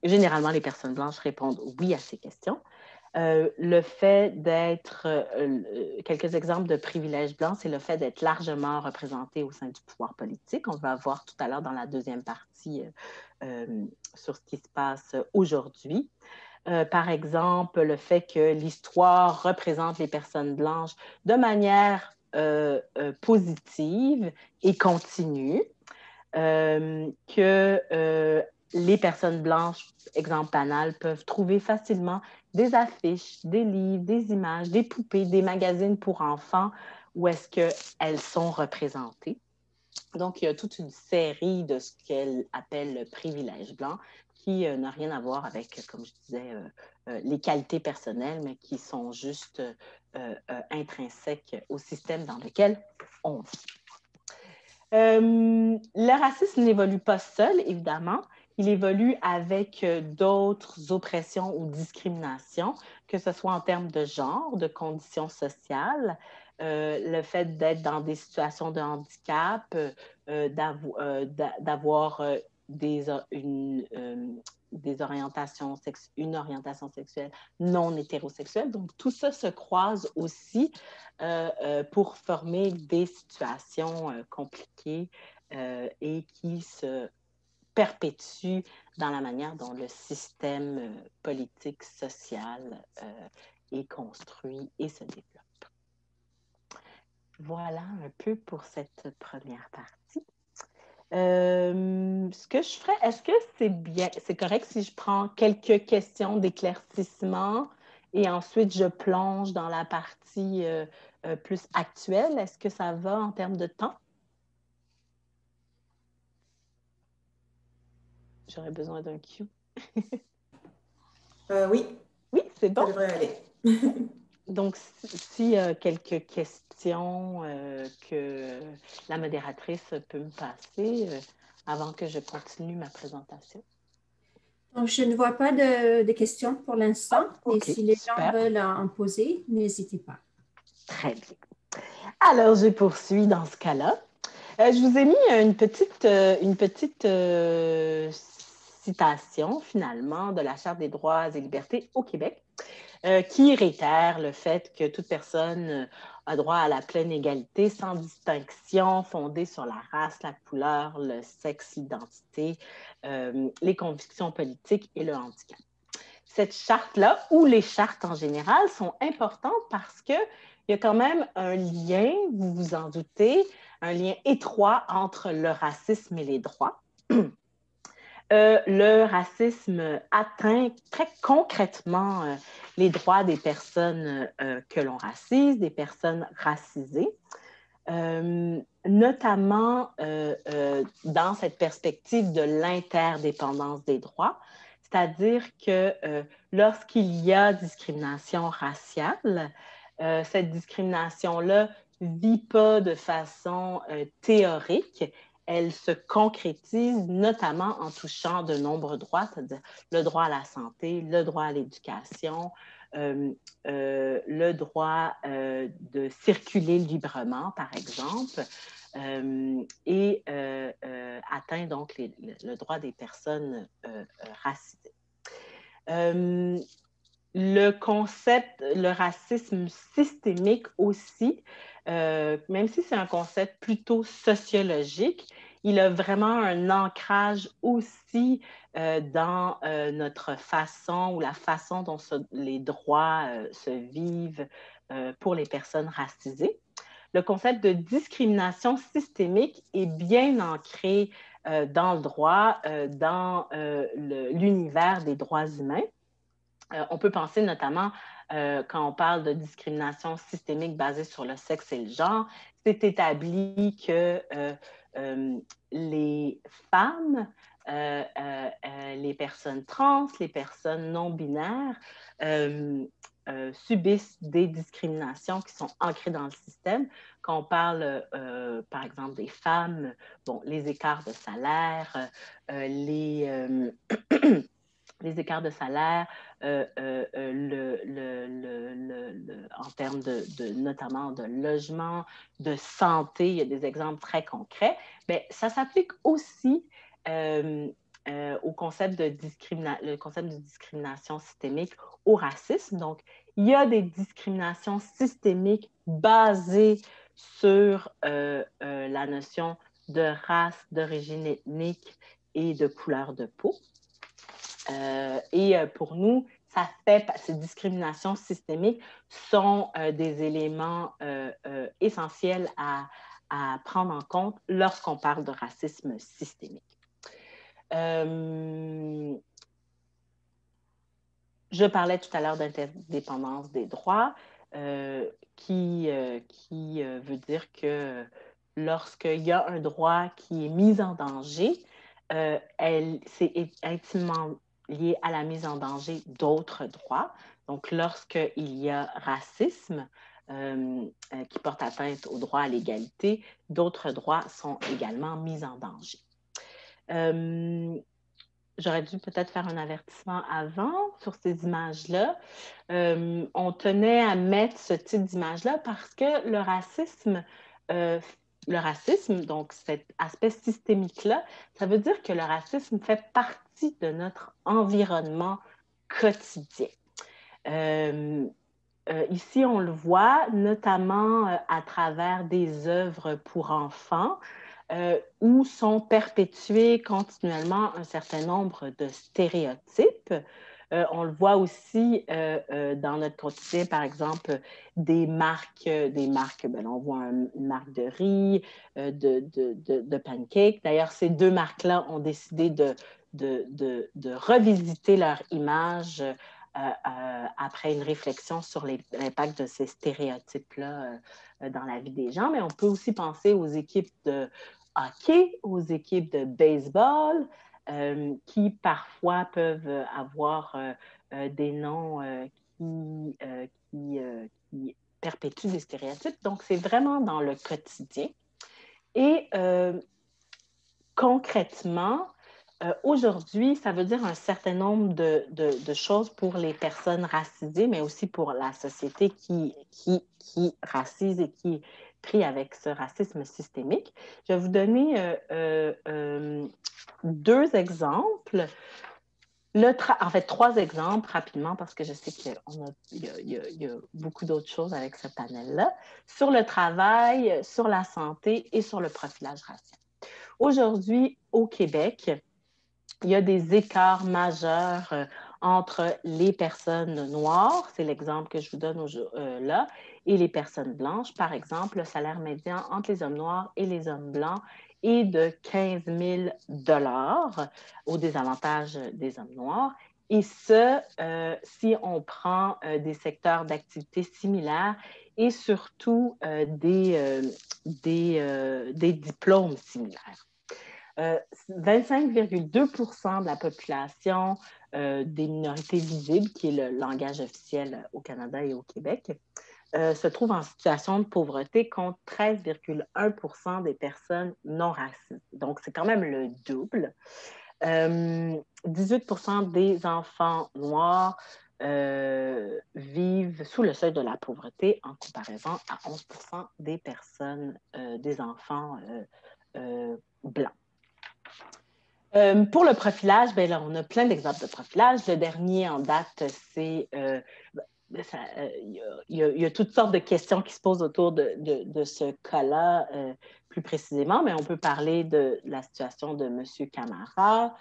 généralement, les personnes blanches répondent oui à ces questions? Le fait d'être, quelques exemples de privilège blanc, c'est le fait d'être largement représenté au sein du pouvoir politique. On va voir tout à l'heure dans la deuxième partie sur ce qui se passe aujourd'hui. Par exemple, le fait que l'histoire représente les personnes blanches de manière positive et continue, que les personnes blanches, exemple banal, peuvent trouver facilement des affiches, des livres, des images, des poupées, des magazines pour enfants où est-ce qu'elles sont représentées. Donc, il y a toute une série de ce qu'elle appelle le privilège blanc qui n'a rien à voir avec, comme je disais, les qualités personnelles, mais qui sont juste intrinsèques au système dans lequel on vit. Le racisme n'évolue pas seul, évidemment. Il évolue avec d'autres oppressions ou discriminations, que ce soit en termes de genre, de conditions sociales, le fait d'être dans des situations de handicap, d'avoir une orientation sexuelle non hétérosexuelle. Donc, tout ça se croise aussi pour former des situations compliquées et qui se perpétuent dans la manière dont le système politique, social est construit et se développe. Voilà un peu pour cette première partie. Ce que je ferais, est-ce que c'est correct si je prends quelques questions d'éclaircissement et ensuite je plonge dans la partie plus actuelle? Est-ce que ça va en termes de temps? J'aurais besoin d'un cue. Oui. Oui, c'est bon. Ça devrait aller. Donc, s'il y a quelques questions que la modératrice peut me passer avant que je continue ma présentation. Donc, je ne vois pas de questions pour l'instant, mais si les gens veulent en poser, n'hésitez pas. Très bien. Alors, je poursuis dans ce cas-là. Je vous ai mis une petite citation, finalement, de la Charte des droits et libertés au Québec, qui réitère le fait que toute personne a droit à la pleine égalité sans distinction fondée sur la race, la couleur, le sexe, l'identité, les convictions politiques et le handicap. Cette charte-là, ou les chartes en général, sont importantes parce qu'il y a quand même un lien, vous vous en doutez, un lien étroit entre le racisme et les droits. Le racisme atteint très concrètement les droits des personnes que l'on racise, des personnes racisées, notamment dans cette perspective de l'interdépendance des droits, c'est-à-dire que lorsqu'il y a discrimination raciale, cette discrimination-là ne vit pas de façon théorique, elle se concrétise notamment en touchant de nombreux droits, c'est-à-dire le droit à la santé, le droit à l'éducation, le droit de circuler librement, par exemple, et atteint donc le droit des personnes racisées. Le concept, le racisme systémique aussi, même si c'est un concept plutôt sociologique, il a vraiment un ancrage aussi dans notre façon ou la façon dont les droits se vivent pour les personnes racisées. Le concept de discrimination systémique est bien ancré dans le droit, dans l'univers des droits humains. On peut penser notamment, quand on parle de discrimination systémique basée sur le sexe et le genre, c'est établi que les femmes, les personnes trans, les personnes non-binaires subissent des discriminations qui sont ancrées dans le système. Quand on parle, par exemple, des femmes, bon, les écarts de salaire, les écarts de salaire, en termes notamment de logement, de santé, il y a des exemples très concrets, mais ça s'applique aussi au concept de discrimination systémique, au racisme. Donc, il y a des discriminations systémiques basées sur la notion de race, d'origine ethnique et de couleur de peau. Pour nous, ces discriminations systémiques sont des éléments essentiels à prendre en compte lorsqu'on parle de racisme systémique. Je parlais tout à l'heure d'interdépendance des droits, qui veut dire que lorsqu'il y a un droit qui est mis en danger, c'est intimement lié à la mise en danger d'autres droits. Donc, lorsqu'il y a racisme qui porte atteinte au droit à l'égalité, d'autres droits sont également mis en danger. J'aurais dû peut-être faire un avertissement avant sur ces images-là. On tenait à mettre ce type d'image-là parce que le racisme, donc cet aspect systémique-là, ça veut dire que le racisme fait partie de notre environnement quotidien. Ici, on le voit notamment à travers des œuvres pour enfants où sont perpétués continuellement un certain nombre de stéréotypes. On le voit aussi dans notre quotidien, par exemple, des marques, on voit une marque de riz, de pancakes. D'ailleurs, ces deux marques-là ont décidé de revisiter leur image après une réflexion sur l'impact de ces stéréotypes-là dans la vie des gens. Mais on peut aussi penser aux équipes de hockey, aux équipes de baseball, qui parfois peuvent avoir des noms qui perpétuent des stéréotypes. Donc, c'est vraiment dans le quotidien. Et concrètement, aujourd'hui, ça veut dire un certain nombre de choses pour les personnes racisées, mais aussi pour la société qui racise et qui est pris avec ce racisme systémique. Je vais vous donner deux exemples. En fait, trois exemples rapidement, parce que je sais qu'il y a beaucoup d'autres choses avec ce panel-là, sur le travail, sur la santé et sur le profilage racial. Aujourd'hui, au Québec, il y a des écarts majeurs entre les personnes noires, c'est l'exemple que je vous donne là, et les personnes blanches. Par exemple, le salaire médian entre les hommes noirs et les hommes blancs est de 15 000 $ au désavantage des hommes noirs. Et ce, si on prend des secteurs d'activité similaires et surtout des diplômes similaires. 25,2% de la population des minorités visibles, qui est le langage officiel au Canada et au Québec, se trouve en situation de pauvreté contre 13,1% des personnes non racisées. Donc, c'est quand même le double. 18% des enfants noirs vivent sous le seuil de la pauvreté en comparaison à 11% des personnes, des enfants blancs. Pour le profilage, bien là, on a plein d'exemples de profilage. Le dernier en date, c'est... il y a toutes sortes de questions qui se posent autour de ce cas-là plus précisément, mais on peut parler de la situation de M. Camara,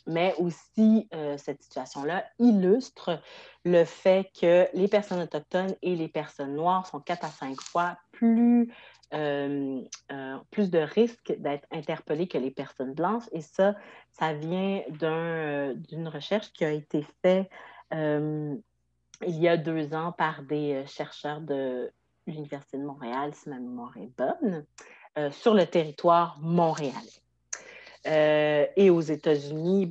mais aussi cette situation-là illustre le fait que les personnes autochtones et les personnes noires sont 4 à 5 fois plus de risques d'être interpellées que les personnes blanches. Et ça vient d'une recherche qui a été faite il y a 2 ans par des chercheurs de l'Université de Montréal, si ma mémoire est bonne, sur le territoire montréalais. Et aux États-Unis,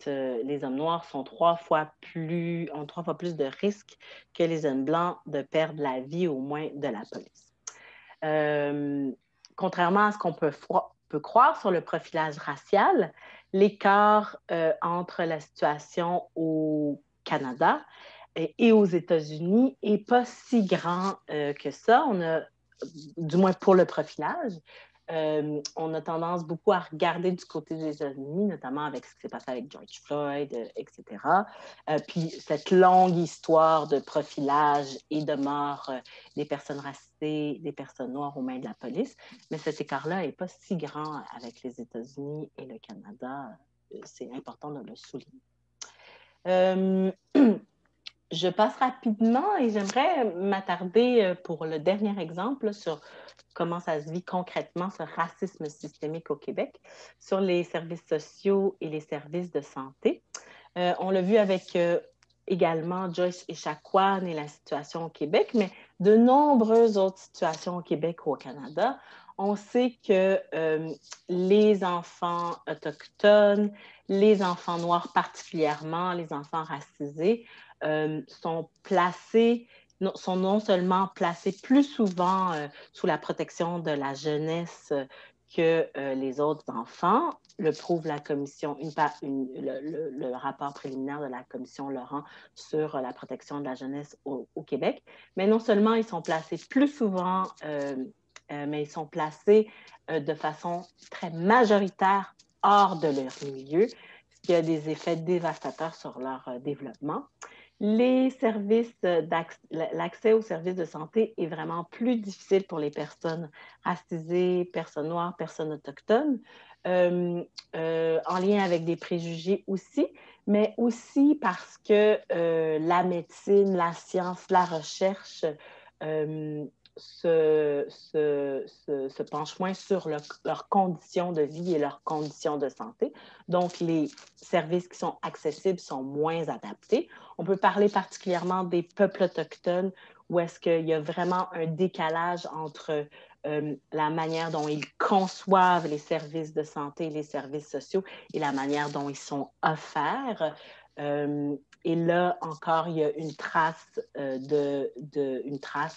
les hommes noirs ont 3 fois plus de risques que les hommes blancs de perdre la vie au moins de la police. Contrairement à ce qu'on peut croire sur le profilage racial, l'écart entre la situation au Canada et aux États-Unis n'est pas si grand que ça. On a, du moins pour le profilage, on a tendance beaucoup à regarder du côté des États-Unis, notamment avec ce qui s'est passé avec George Floyd, etc. Puis cette longue histoire de profilage et de mort des personnes racisées, des personnes noires aux mains de la police. Mais cet écart-là n'est pas si grand avec les États-Unis et le Canada. C'est important de le souligner. Je passe rapidement et j'aimerais m'attarder pour le dernier exemple sur comment ça se vit concrètement, ce racisme systémique au Québec, sur les services sociaux et les services de santé. On l'a vu avec également Joyce Echaquan et la situation au Québec, mais de nombreuses autres situations au Québec ou au Canada. On sait que les enfants autochtones, les enfants noirs particulièrement, les enfants racisés, sont non seulement placés plus souvent sous la protection de la jeunesse que les autres enfants, le prouve la commission, le rapport préliminaire de la commission Laurent sur la protection de la jeunesse au Québec. Mais non seulement ils sont placés plus souvent, mais ils sont placés de façon très majoritaire hors de leur milieu, ce qui a des effets dévastateurs sur leur développement. L'accès aux services de santé est vraiment plus difficile pour les personnes racisées, personnes noires, personnes autochtones, en lien avec des préjugés aussi, mais aussi parce que la médecine, la science, la recherche se penchent moins sur leurs conditions de vie et leurs conditions de santé. Donc, les services qui sont accessibles sont moins adaptés. On peut parler particulièrement des peuples autochtones où est-ce qu'il y a vraiment un décalage entre la manière dont ils conçoivent les services de santé et les services sociaux et la manière dont ils sont offerts. Et là, encore, il y a une trace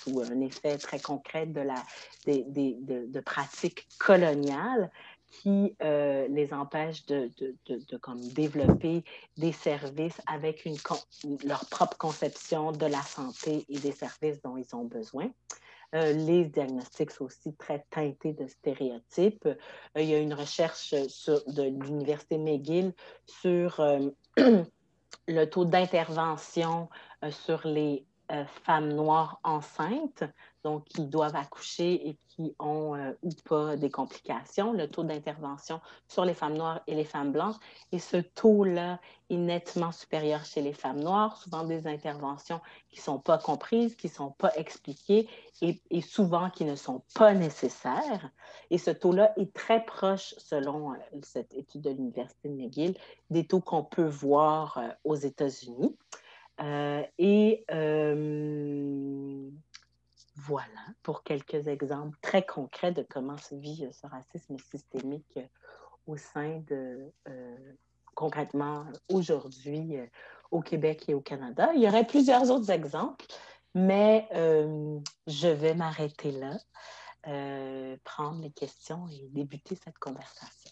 ou un effet très concret de pratiques coloniales qui les empêchent de comme développer des services avec leur propre conception de la santé et des services dont ils ont besoin. Les diagnostics sont aussi très teintés de stéréotypes. Il y a une recherche de l'Université McGill sur le taux d'intervention sur les femmes noires enceintes, donc qui doivent accoucher et qui ont ou pas des complications, le taux d'intervention sur les femmes noires et les femmes blanches. Et ce taux-là est nettement supérieur chez les femmes noires, souvent des interventions qui ne sont pas comprises, qui ne sont pas expliquées et souvent qui ne sont pas nécessaires. Et ce taux-là est très proche, selon cette étude de l'Université de McGill, des taux qu'on peut voir aux États-Unis. Voilà pour quelques exemples très concrets de comment se vit ce racisme systémique au sein concrètement aujourd'hui au Québec et au Canada. Il y aurait plusieurs autres exemples, mais je vais m'arrêter là, prendre les questions et débuter cette conversation.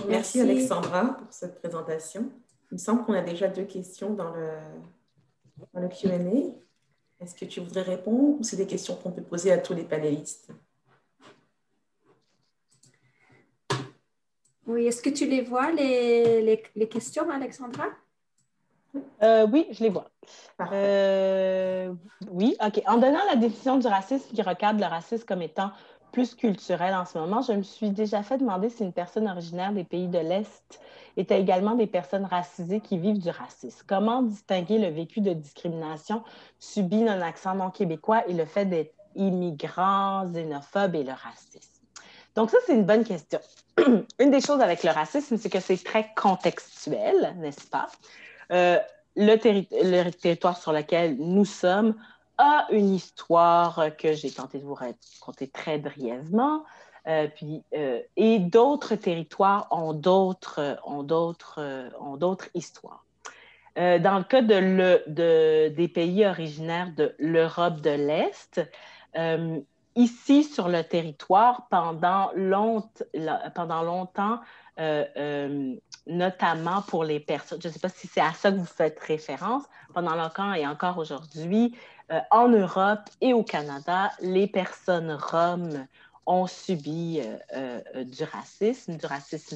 Merci Alexandra pour cette présentation. Il me semble qu'on a déjà 2 questions dans le Q&A. Est-ce que tu voudrais répondre ou c'est des questions qu'on peut poser à tous les panélistes? Oui, est-ce que tu les vois, les questions, Alexandra? Oui, je les vois. Oui, OK. En donnant la définition du racisme qui recadre le racisme comme étant plus culturel en ce moment, je me suis déjà fait demander si une personne originaire des pays de l'Est était également des personnes racisées qui vivent du racisme. Comment distinguer le vécu de discrimination subi d'un accent non québécois et le fait d'être immigrant, xénophobe et le racisme? Donc ça, c'est une bonne question. Une des choses avec le racisme, c'est que c'est très contextuel, n'est-ce pas? Le territoire sur lequel nous sommes a une histoire que j'ai tenté de vous raconter très brièvement. Et d'autres territoires ont d'autres histoires. Dans le cas des pays originaires de l'Europe de l'Est, ici sur le territoire, pendant longtemps, notamment pour les personnes, je ne sais pas si c'est à ça que vous faites référence, pendant longtemps et encore aujourd'hui, en Europe et au Canada, les personnes roms ont subi du racisme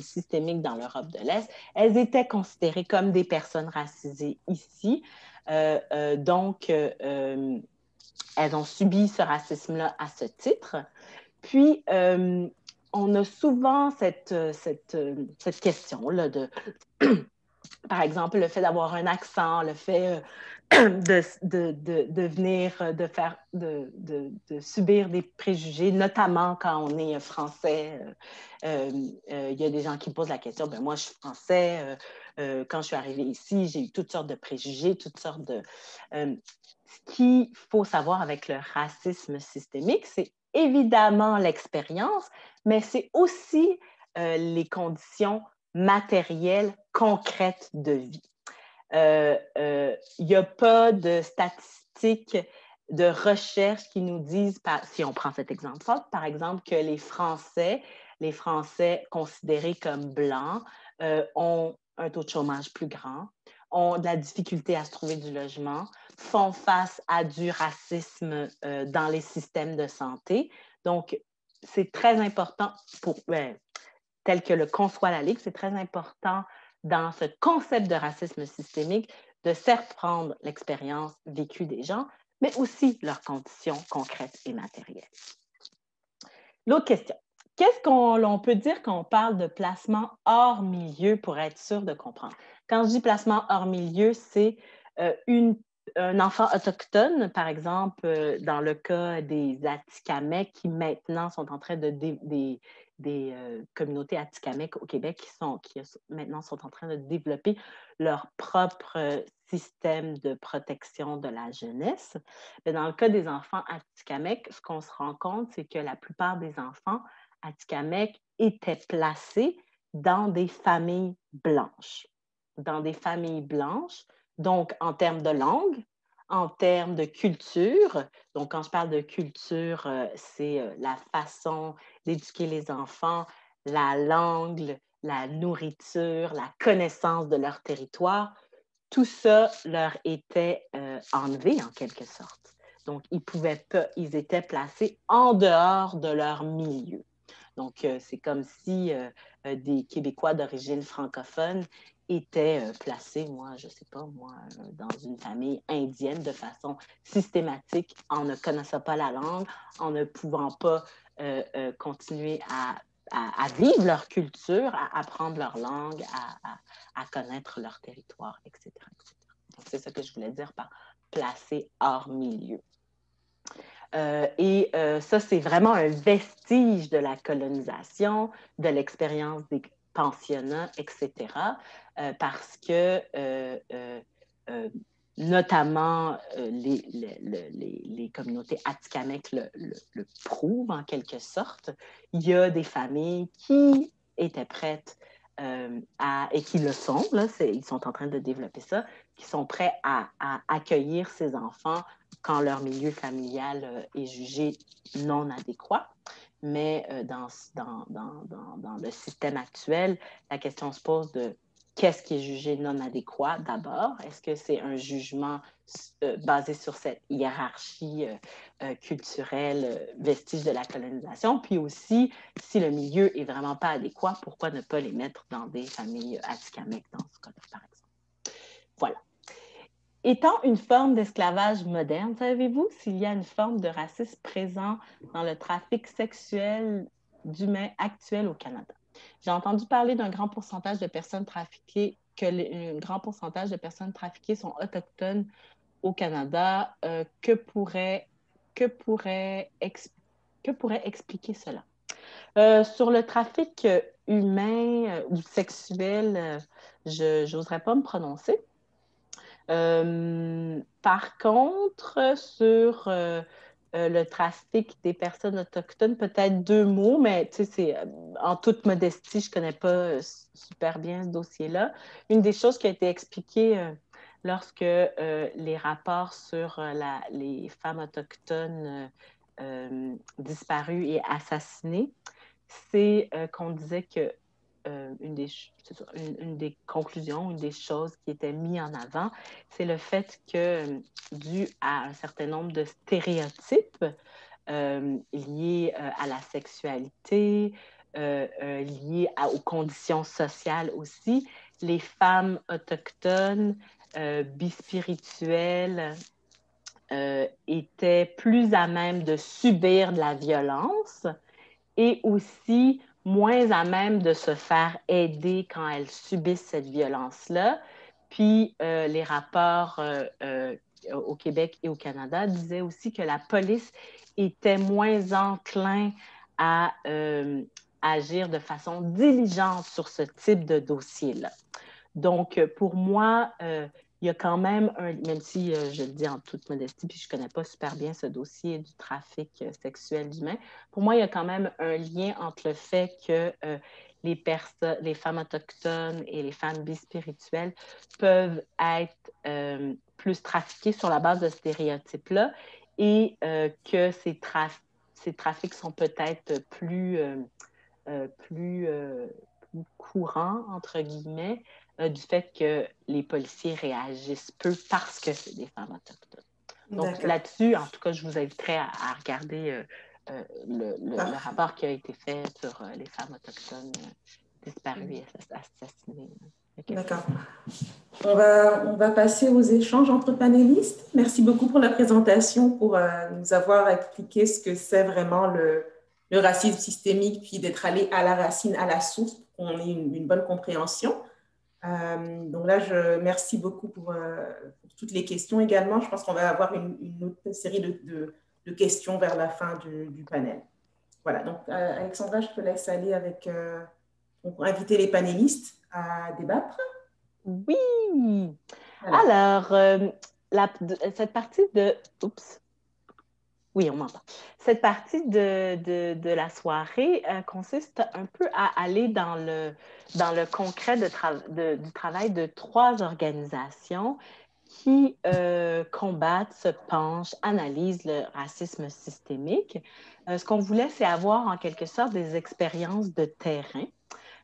systémique dans l'Europe de l'Est. Elles étaient considérées comme des personnes racisées ici. Donc, elles ont subi ce racisme-là à ce titre. Puis, on a souvent cette question-là de, par exemple, le fait d'avoir un accent, le fait de venir, de subir des préjugés, notamment quand on est français. Il y a des gens qui posent la question, ben moi, je suis français. Quand je suis arrivée ici, j'ai eu toutes sortes de préjugés, toutes sortes de... ce qu'il faut savoir avec le racisme systémique, c'est évidemment l'expérience, mais c'est aussi les conditions matérielles concrètes de vie. Il n'y a pas de statistiques de recherche qui nous disent, si on prend cet exemple, par exemple, que les Français considérés comme blancs ont un taux de chômage plus grand, ont de la difficulté à se trouver du logement, font face à du racisme dans les systèmes de santé. Donc, c'est très important tel que le conçoit la Ligue, c'est très important dans ce concept de racisme systémique de certes prendre l'expérience vécue des gens, mais aussi leurs conditions concrètes et matérielles. L'autre question. Qu'est-ce qu'on peut dire quand on parle de placement hors milieu pour être sûr de comprendre? Quand je dis placement hors milieu, c'est un enfant autochtone, par exemple, dans le cas des Atikamekw qui maintenant sont en train des communautés Atikamekw au Québec qui maintenant sont en train de développer leur propre système de protection de la jeunesse. Mais dans le cas des enfants Atikamekw, ce qu'on se rend compte, c'est que la plupart des enfants Atikamekw étaient placés dans des familles blanches. Donc en termes de langue, en termes de culture. Donc, quand je parle de culture, c'est la façon d'éduquer les enfants, la langue, la nourriture, la connaissance de leur territoire. Tout ça leur était enlevé en quelque sorte. Donc, ils étaient placés en dehors de leur milieu. Donc, c'est comme si des Québécois d'origine francophone étaient placés, je ne sais pas, dans une famille indienne de façon systématique en ne connaissant pas la langue, en ne pouvant pas continuer à vivre leur culture, à apprendre leur langue, à connaître leur territoire, etc. etc. Donc, c'est ça que je voulais dire par placer hors milieu. Ça, c'est vraiment un vestige de la colonisation, de l'expérience des pensionnats, etc. Parce que, notamment, les communautés Atikamekw le prouvent en quelque sorte. Il y a des familles qui étaient prêtes et qui le sont, là, ils sont en train de développer ça, qui sont prêts à accueillir ces enfants quand leur milieu familial est jugé non adéquat. Mais dans le système actuel, la question se pose de qu'est-ce qui est jugé non adéquat d'abord? Est-ce que c'est un jugement basé sur cette hiérarchie culturelle, vestige de la colonisation? Puis aussi, si le milieu n'est vraiment pas adéquat, pourquoi ne pas les mettre dans des familles Atikamekw dans ce cas-là, par exemple? Voilà. Étant une forme d'esclavage moderne, savez-vous s'il y a une forme de racisme présent dans le trafic sexuel d'humains actuel au Canada? J'ai entendu parler d'un grand pourcentage de personnes trafiquées, un grand pourcentage de personnes trafiquées sont autochtones au Canada. Que pourrait expliquer cela? Sur le trafic humain ou sexuel, je n'oserais pas me prononcer. Par contre, sur le trafic des personnes autochtones, peut-être 2 mots, mais c'est en toute modestie, je ne connais pas super bien ce dossier-là. Une des choses qui a été expliquée lorsque les rapports sur les femmes autochtones disparues et assassinées, c'est qu'on disait que une des conclusions, une des choses qui était mise en avant, c'est le fait que, dû à un certain nombre de stéréotypes liés à la sexualité, liés aux conditions sociales aussi, les femmes autochtones, bispirituelles, étaient plus à même de subir de la violence et aussi moins à même de se faire aider quand elles subissent cette violence-là. Puis les rapports au Québec et au Canada disaient aussi que la police était moins enclin à agir de façon diligente sur ce type de dossier-là. Donc, pour moi, il y a quand même même si je le dis en toute modestie, puis je ne connais pas super bien ce dossier du trafic sexuel d'humains, pour moi, il y a quand même un lien entre le fait que les femmes autochtones et les femmes bispirituelles peuvent être plus trafiquées sur la base de stéréotypes-là et que ces trafics sont peut-être plus courants, entre guillemets, du fait que les policiers réagissent peu parce que c'est des femmes autochtones. Donc là-dessus, en tout cas, je vous inviterai à regarder le rapport qui a été fait sur les femmes autochtones disparues et assassinées. D'accord. On va passer aux échanges entre panélistes. Merci beaucoup pour la présentation, pour nous avoir expliqué ce que c'est vraiment le racisme systémique, puis d'être allé à la racine, à la source, pour qu'on ait une bonne compréhension. Donc là, je merci beaucoup pour toutes les questions également. Je pense qu'on va avoir une autre série de questions vers la fin du panel. Voilà, donc Alexandra, je te laisse aller pour inviter les panélistes à débattre. Oui! Voilà. Alors, cette partie de... Oups! Oui, on m'entend. Cette partie de la soirée consiste un peu à aller dans le concret du travail de 3 organisations qui combattent, se penchent, analysent le racisme systémique. Ce qu'on voulait, c'est avoir en quelque sorte des expériences de terrain.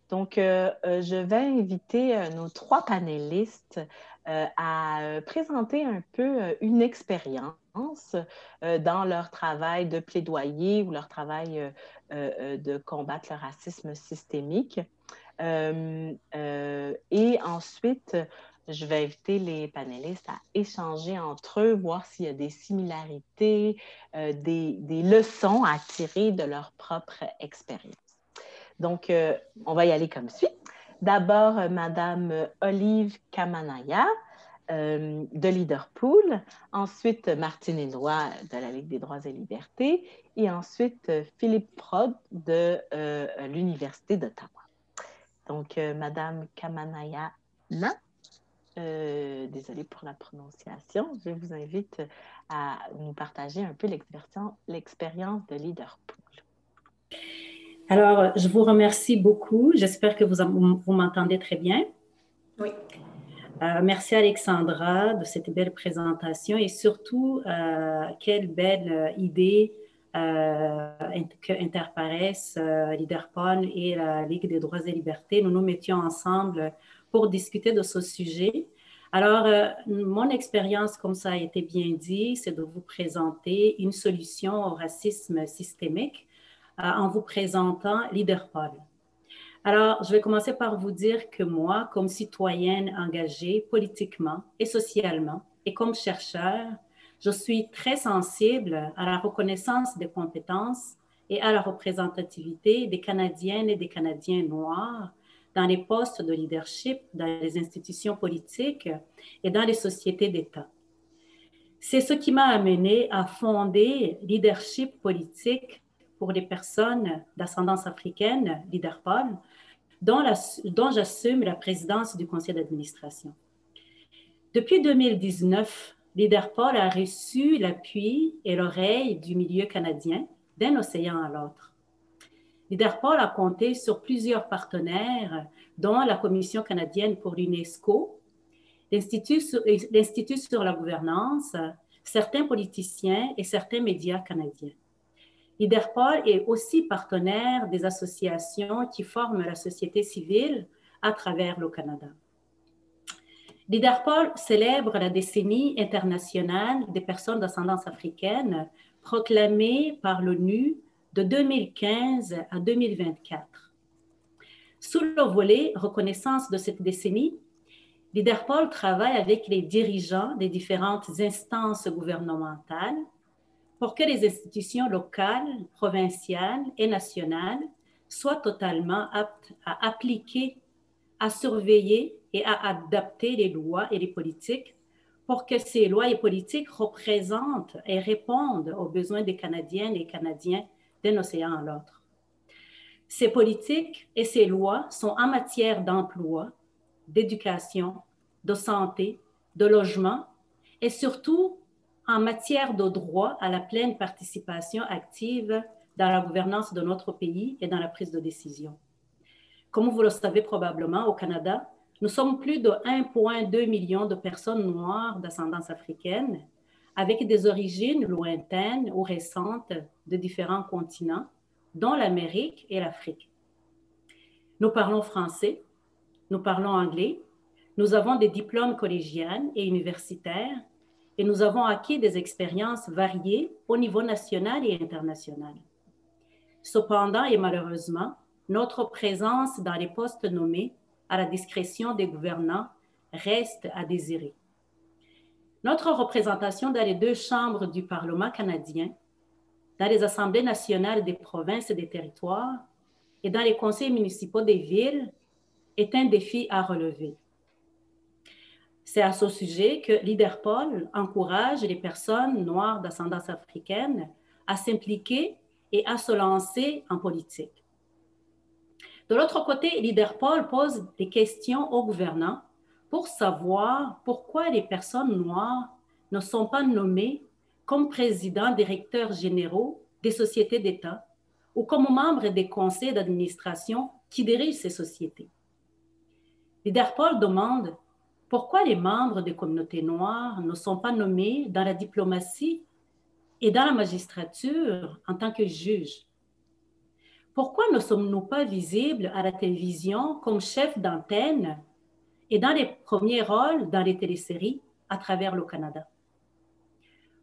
Donc, je vais inviter nos 3 panélistes à présenter un peu une expérience dans leur travail de plaidoyer ou leur travail de combattre le racisme systémique. Et ensuite, je vais inviter les panélistes à échanger entre eux, voir s'il y a des similarités, des leçons à tirer de leur propre expérience. Donc, on va y aller comme suit. D'abord, Madame Olive Kamanaya de Leaderpool, ensuite Martine Hénois de la Ligue des droits et libertés et ensuite Philippe Prod de l'Université d'Ottawa. Donc, Madame Kamanaya, désolée pour la prononciation, je vous invite à nous partager un peu l'expérience de Leaderpool. Alors, je vous remercie beaucoup. J'espère que vous m'entendez très bien. Oui. Merci Alexandra de cette belle présentation et surtout, quelle belle idée que Interpares, Leaderpool et la Ligue des droits et libertés, nous mettions ensemble pour discuter de ce sujet. Alors, mon expérience, comme ça a été bien dit, c'est de vous présenter une solution au racisme systémique en vous présentant Leaderpool. Alors, je vais commencer par vous dire que moi, comme citoyenne engagée politiquement et socialement et comme chercheur, je suis très sensible à la reconnaissance des compétences et à la représentativité des Canadiennes et des Canadiens noirs dans les postes de leadership, dans les institutions politiques et dans les sociétés d'État. C'est ce qui m'a amené à fonder Leadership politique pour les personnes d'ascendance africaine, Leaderpol, dont j'assume la présidence du conseil d'administration. Depuis 2019, Leaderpol a reçu l'appui et l'oreille du milieu canadien d'un océan à l'autre. Leaderpol a compté sur plusieurs partenaires, dont la Commission canadienne pour l'UNESCO, l'Institut sur la gouvernance, certains politiciens et certains médias canadiens. Leaderpol est aussi partenaire des associations qui forment la société civile à travers le Canada. Leaderpol célèbre la décennie internationale des personnes d'ascendance africaine proclamée par l'ONU de 2015 à 2024. Sous le volet reconnaissance de cette décennie, Leaderpol travaille avec les dirigeants des différentes instances gouvernementales pour que les institutions locales, provinciales et nationales soient totalement aptes à appliquer, à surveiller et à adapter les lois et les politiques pour que ces lois et politiques représentent et répondent aux besoins des Canadiennes et Canadiens d'un océan à l'autre. Ces politiques et ces lois sont en matière d'emploi, d'éducation, de santé, de logement et surtout en matière de droit à la pleine participation active dans la gouvernance de notre pays et dans la prise de décision. Comme vous le savez probablement, au Canada, nous sommes plus de 1,2 million de personnes noires d'ascendance africaine avec des origines lointaines ou récentes de différents continents, dont l'Amérique et l'Afrique. Nous parlons français, nous parlons anglais, nous avons des diplômes collégiens et universitaires et nous avons acquis des expériences variées au niveau national et international. Cependant et malheureusement, notre présence dans les postes nommés à la discrétion des gouvernants reste à désirer. Notre représentation dans les 2 chambres du Parlement canadien, dans les assemblées nationales des provinces et des territoires et dans les conseils municipaux des villes est un défi à relever. C'est à ce sujet que Leaderpol encourage les personnes noires d'ascendance africaine à s'impliquer et à se lancer en politique. De l'autre côté, Leaderpol pose des questions aux gouvernants pour savoir pourquoi les personnes noires ne sont pas nommées comme présidents, directeurs généraux des sociétés d'État ou comme membres des conseils d'administration qui dirigent ces sociétés. Leaderpol demande pourquoi les membres des communautés noires ne sont pas nommés dans la diplomatie et dans la magistrature en tant que juges. Pourquoi ne sommes-nous pas visibles à la télévision comme chefs d'antenne et dans les premiers rôles dans les téléséries à travers le Canada?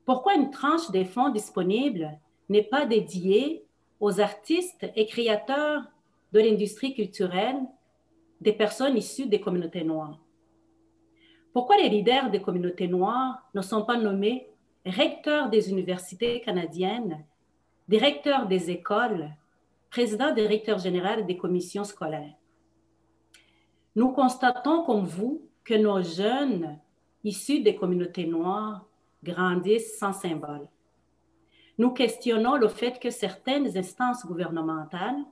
Pourquoi une tranche des fonds disponibles n'est pas dédiée aux artistes et créateurs de l'industrie culturelle des personnes issues des communautés noires? Pourquoi les leaders des communautés noires ne sont pas nommés recteurs des universités canadiennes, directeurs des écoles, président directeur général des commissions scolaires? Nous constatons comme vous que nos jeunes issus des communautés noires grandissent sans symbole. Nous questionnons le fait que certaines instances gouvernementales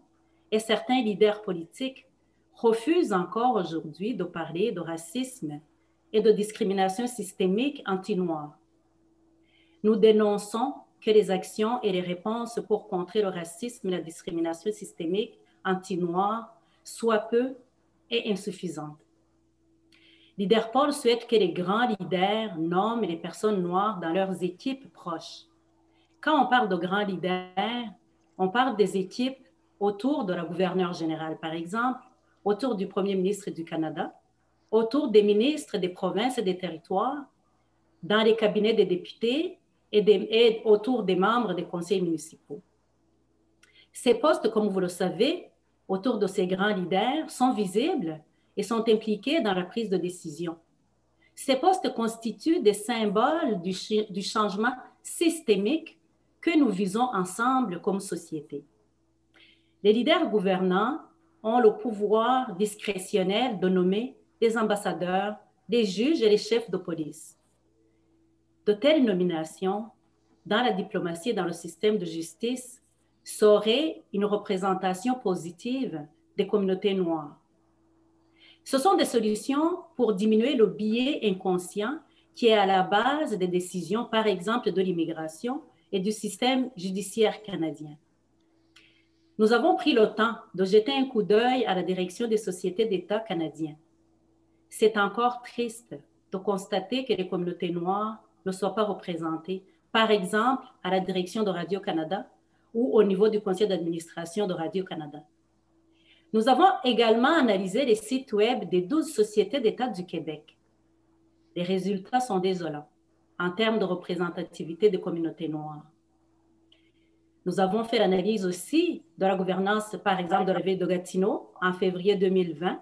et certains leaders politiques refusent encore aujourd'hui de parler de racisme et de discrimination systémique anti-noire. Nous dénonçons que les actions et les réponses pour contrer le racisme et la discrimination systémique anti-noire soient peu et insuffisantes. Leaderpol souhaite que les grands leaders nomment les personnes noires dans leurs équipes proches. Quand on parle de grands leaders, on parle des équipes autour de la gouverneure générale, par exemple, autour du premier ministre du Canada, autour des ministres des provinces et des territoires, dans les cabinets des députés et autour des membres des conseils municipaux. Ces postes, comme vous le savez, autour de ces grands leaders, sont visibles et sont impliqués dans la prise de décision. Ces postes constituent des symboles du changement systémique que nous visons ensemble comme société. Les leaders gouvernants ont le pouvoir discrétionnel de nommer des ambassadeurs, des juges et les chefs de police. De telles nominations, dans la diplomatie et dans le système de justice, serait une représentation positive des communautés noires. Ce sont des solutions pour diminuer le biais inconscient qui est à la base des décisions, par exemple, de l'immigration et du système judiciaire canadien. Nous avons pris le temps de jeter un coup d'œil à la direction des sociétés d'État canadiens. C'est encore triste de constater que les communautés noires ne soient pas représentées, par exemple, à la direction de Radio-Canada ou au niveau du conseil d'administration de Radio-Canada. Nous avons également analysé les sites web des 12 sociétés d'État du Québec. Les résultats sont désolants en termes de représentativité des communautés noires. Nous avons fait l'analyse aussi de la gouvernance, par exemple, de la ville de Gatineau en février 2020.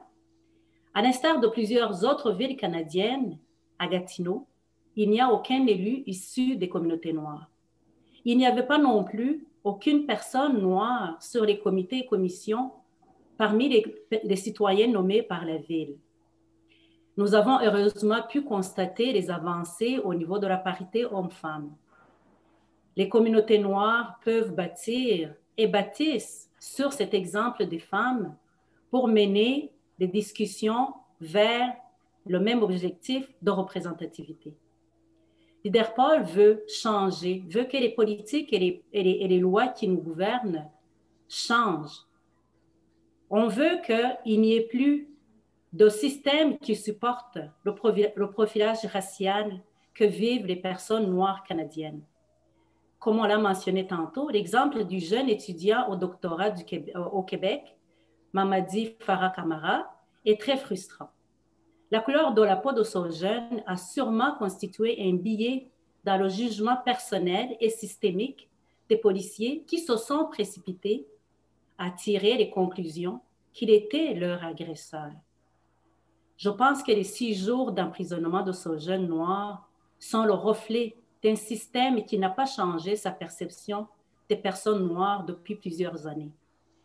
À l'instar de plusieurs autres villes canadiennes, à Gatineau, il n'y a aucun élu issu des communautés noires. Il n'y avait pas non plus aucune personne noire sur les comités et commissions parmi les citoyens nommés par la ville. Nous avons heureusement pu constater les avancées au niveau de la parité homme-femme. Les communautés noires peuvent bâtir et bâtissent sur cet exemple des femmes pour mener des discussions vers le même objectif de représentativité. Leaderpol veut changer, veut que les politiques et les lois qui nous gouvernent changent. On veut qu'il n'y ait plus de système qui supporte le profilage racial que vivent les personnes noires canadiennes. Comme on l'a mentionné tantôt, l'exemple du jeune étudiant au doctorat au Québec, Mamadi Farah Camara, est très frustrant. La couleur de la peau de ce jeune a sûrement constitué un biais dans le jugement personnel et systémique des policiers qui se sont précipités à tirer les conclusions qu'il était leur agresseur. Je pense que les 6 jours d'emprisonnement de ce jeune noir sont le reflet d'un système qui n'a pas changé sa perception des personnes noires depuis plusieurs années.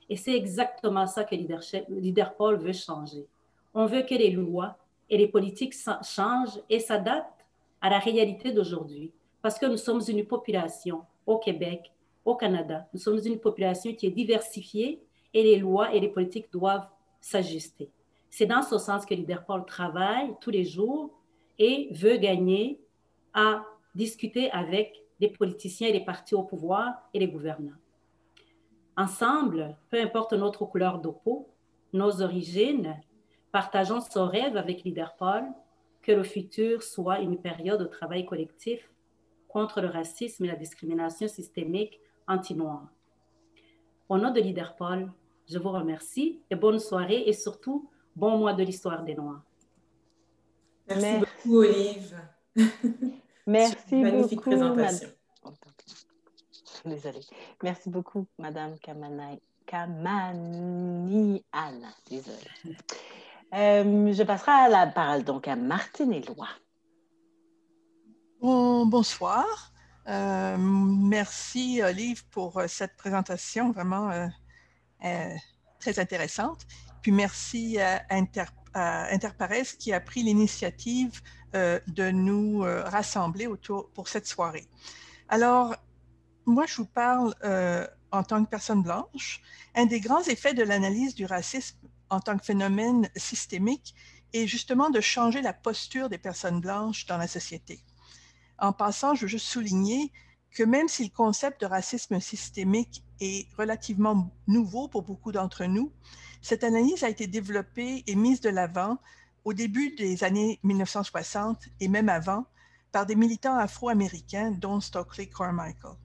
Et c'est exactement ça que Leaderpol veut changer. On veut que les lois et les politiques changent et s'adaptent à la réalité d'aujourd'hui. Parce que nous sommes une population au Québec, au Canada, nous sommes une population qui est diversifiée et les lois et les politiques doivent s'ajuster. C'est dans ce sens que Leaderpol travaille tous les jours et veut gagner à discuter avec les politiciens et les partis au pouvoir et les gouvernants. Ensemble, peu importe notre couleur de peau, nos origines, partageons ce rêve avec Leaderpol que le futur soit une période de travail collectif contre le racisme et la discrimination systémique anti-noire. Au nom de Leaderpol, je vous remercie et bonne soirée et surtout, bon mois de l'histoire des Noirs. Merci beaucoup, Olive. Merci magnifique beaucoup. Présentation. Désolée. Merci beaucoup, Madame Kamanian. Désolée. Je passerai la parole donc à Martine Éloi. Bonsoir. Merci, Olive, pour cette présentation vraiment très intéressante. Puis merci à Interpares qui a pris l'initiative de nous rassembler autour pour cette soirée. Alors, moi, je vous parle en tant que personne blanche. Un des grands effets de l'analyse du racisme en tant que phénomène systémique est justement de changer la posture des personnes blanches dans la société. En passant, je veux juste souligner que même si le concept de racisme systémique est relativement nouveau pour beaucoup d'entre nous, cette analyse a été développée et mise de l'avant au début des années 1960 et même avant par des militants afro-américains, dont Stokely Carmichael.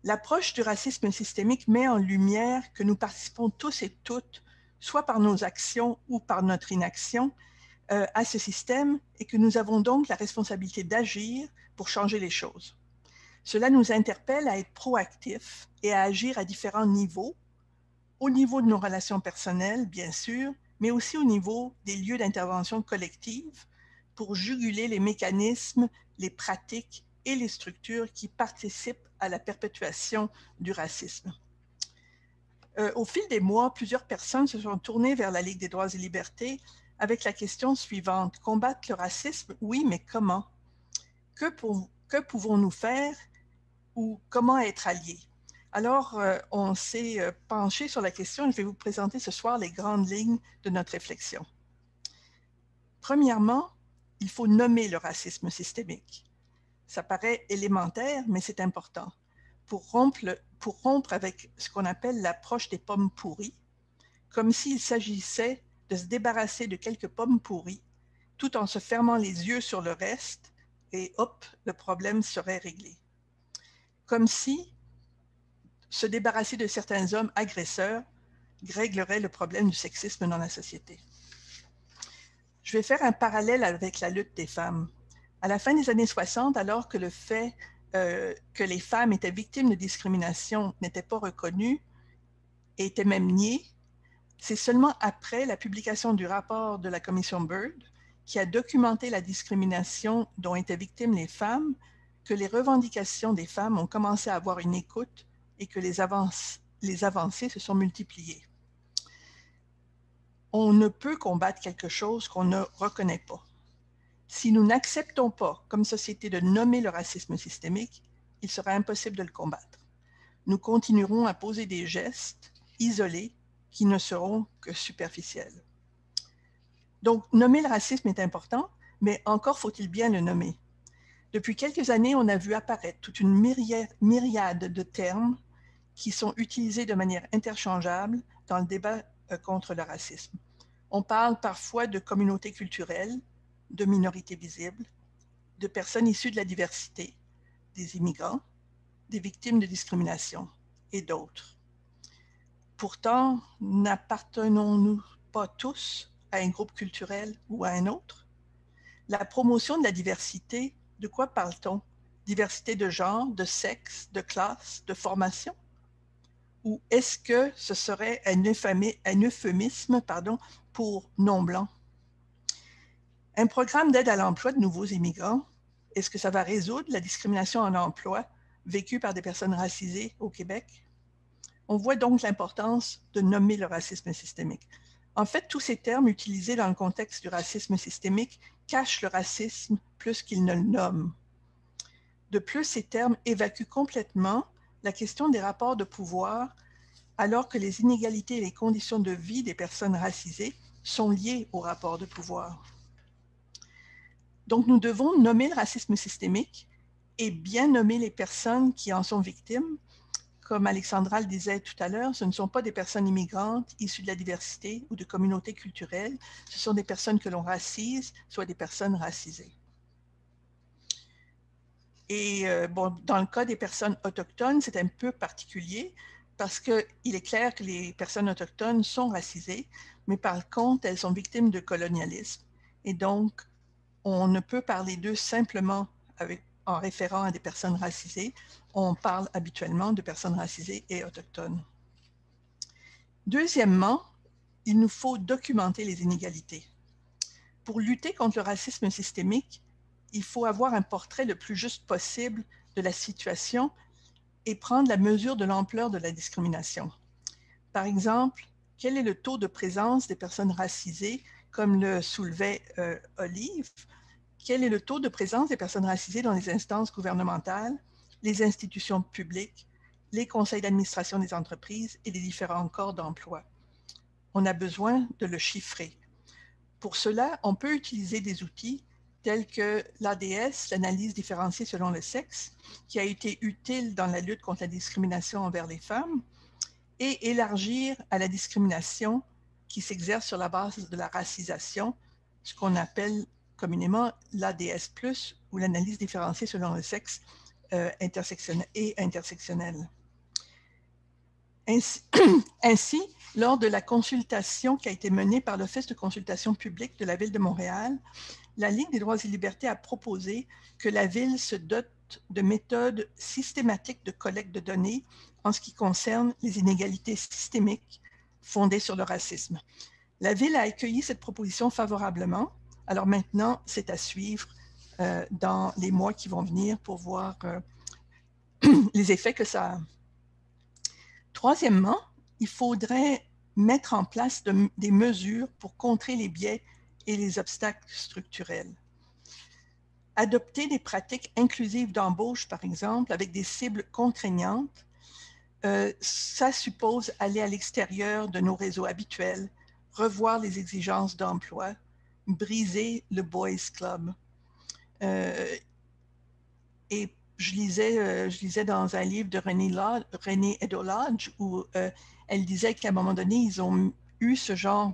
L'approche du racisme systémique met en lumière que nous participons tous et toutes, soit par nos actions ou par notre inaction, à ce système et que nous avons donc la responsabilité d'agir pour changer les choses. Cela nous interpelle à être proactifs et à agir à différents niveaux, au niveau de nos relations personnelles, bien sûr, mais aussi au niveau des lieux d'intervention collective pour juguler les mécanismes, les pratiques et les structures qui participent à la perpétuation du racisme. Au fil des mois, plusieurs personnes se sont tournées vers la Ligue des droits et libertés avec la question suivante: combattre le racisme, oui, mais comment? Que pouvons-nous faire ou comment être alliés? Alors, on s'est penché sur la question et je vais vous présenter ce soir les grandes lignes de notre réflexion. Premièrement, il faut nommer le racisme systémique. Ça paraît élémentaire, mais c'est important. Pour rompre avec ce qu'on appelle l'approche des pommes pourries, comme s'il s'agissait de se débarrasser de quelques pommes pourries, tout en se fermant les yeux sur le reste, et hop, le problème serait réglé. Comme si se débarrasser de certains hommes agresseurs réglerait le problème du sexisme dans la société. Je vais faire un parallèle avec la lutte des femmes. À la fin des années 60, alors que le fait que les femmes étaient victimes de discrimination n'était pas reconnu et était même nié, c'est seulement après la publication du rapport de la commission Byrd, qui a documenté la discrimination dont étaient victimes les femmes, que les revendications des femmes ont commencé à avoir une écoute et que les avancées se sont multipliées. On ne peut combattre quelque chose qu'on ne reconnaît pas. Si nous n'acceptons pas, comme société, de nommer le racisme systémique, il sera impossible de le combattre. Nous continuerons à poser des gestes isolés qui ne seront que superficiels. Donc, nommer le racisme est important, mais encore faut-il bien le nommer. Depuis quelques années, on a vu apparaître toute une myriade de termes qui sont utilisés de manière interchangeable dans le débat contre le racisme. On parle parfois de communautés culturelles, de minorités visibles, de personnes issues de la diversité, des immigrants, des victimes de discrimination et d'autres. Pourtant, n'appartenons-nous pas tous à un groupe culturel ou à un autre? La promotion de la diversité, de quoi parle-t-on? Diversité de genre, de sexe, de classe, de formation? Ou est-ce que ce serait un euphémisme pour non-blanc? Un programme d'aide à l'emploi de nouveaux immigrants, est-ce que ça va résoudre la discrimination en emploi vécue par des personnes racisées au Québec? On voit donc l'importance de nommer le racisme systémique. En fait, tous ces termes utilisés dans le contexte du racisme systémique cachent le racisme plus qu'ils ne le nomment. De plus, ces termes évacuent complètement la question des rapports de pouvoir, alors que les inégalités et les conditions de vie des personnes racisées sont liées aux rapports de pouvoir. Donc, nous devons nommer le racisme systémique et bien nommer les personnes qui en sont victimes. Comme Alexandra le disait tout à l'heure, ce ne sont pas des personnes immigrantes issues de la diversité ou de communautés culturelles, ce sont des personnes que l'on racise, soit des personnes racisées. Et dans le cas des personnes autochtones, c'est un peu particulier parce qu'il est clair que les personnes autochtones sont racisées, mais par contre, elles sont victimes de colonialisme. Et donc, on ne peut parler d'eux simplement en référant à des personnes racisées. On parle habituellement de personnes racisées et autochtones. Deuxièmement, il nous faut documenter les inégalités. Pour lutter contre le racisme systémique, il faut avoir un portrait le plus juste possible de la situation et prendre la mesure de l'ampleur de la discrimination. Par exemple, quel est le taux de présence des personnes racisées, comme le soulevait Olive? Quel est le taux de présence des personnes racisées dans les instances gouvernementales, les institutions publiques, les conseils d'administration des entreprises et les différents corps d'emploi? On a besoin de le chiffrer. Pour cela, on peut utiliser des outils tels que l'ADS, l'analyse différenciée selon le sexe, qui a été utile dans la lutte contre la discrimination envers les femmes, et élargir à la discrimination qui s'exerce sur la base de la racisation, ce qu'on appelle communément l'ADS+, ou l'analyse différenciée selon le sexe intersectionnelle. Ainsi, lors de la consultation qui a été menée par l'Office de consultation publique de la Ville de Montréal, la Ligue des droits et libertés a proposé que la Ville se dote de méthodes systématiques de collecte de données en ce qui concerne les inégalités systémiques fondées sur le racisme. La Ville a accueilli cette proposition favorablement. Alors maintenant, c'est à suivre dans les mois qui vont venir pour voir les effets que ça a. Troisièmement, il faudrait mettre en place des mesures pour contrer les biais et les obstacles structurels. Adopter des pratiques inclusives d'embauche, par exemple, avec des cibles contraignantes, ça suppose aller à l'extérieur de nos réseaux habituels, revoir les exigences d'emploi, briser le Boys Club. Et je lisais dans un livre de Renée Edo Lodge où elle disait qu'à un moment donné, ils ont eu ce genre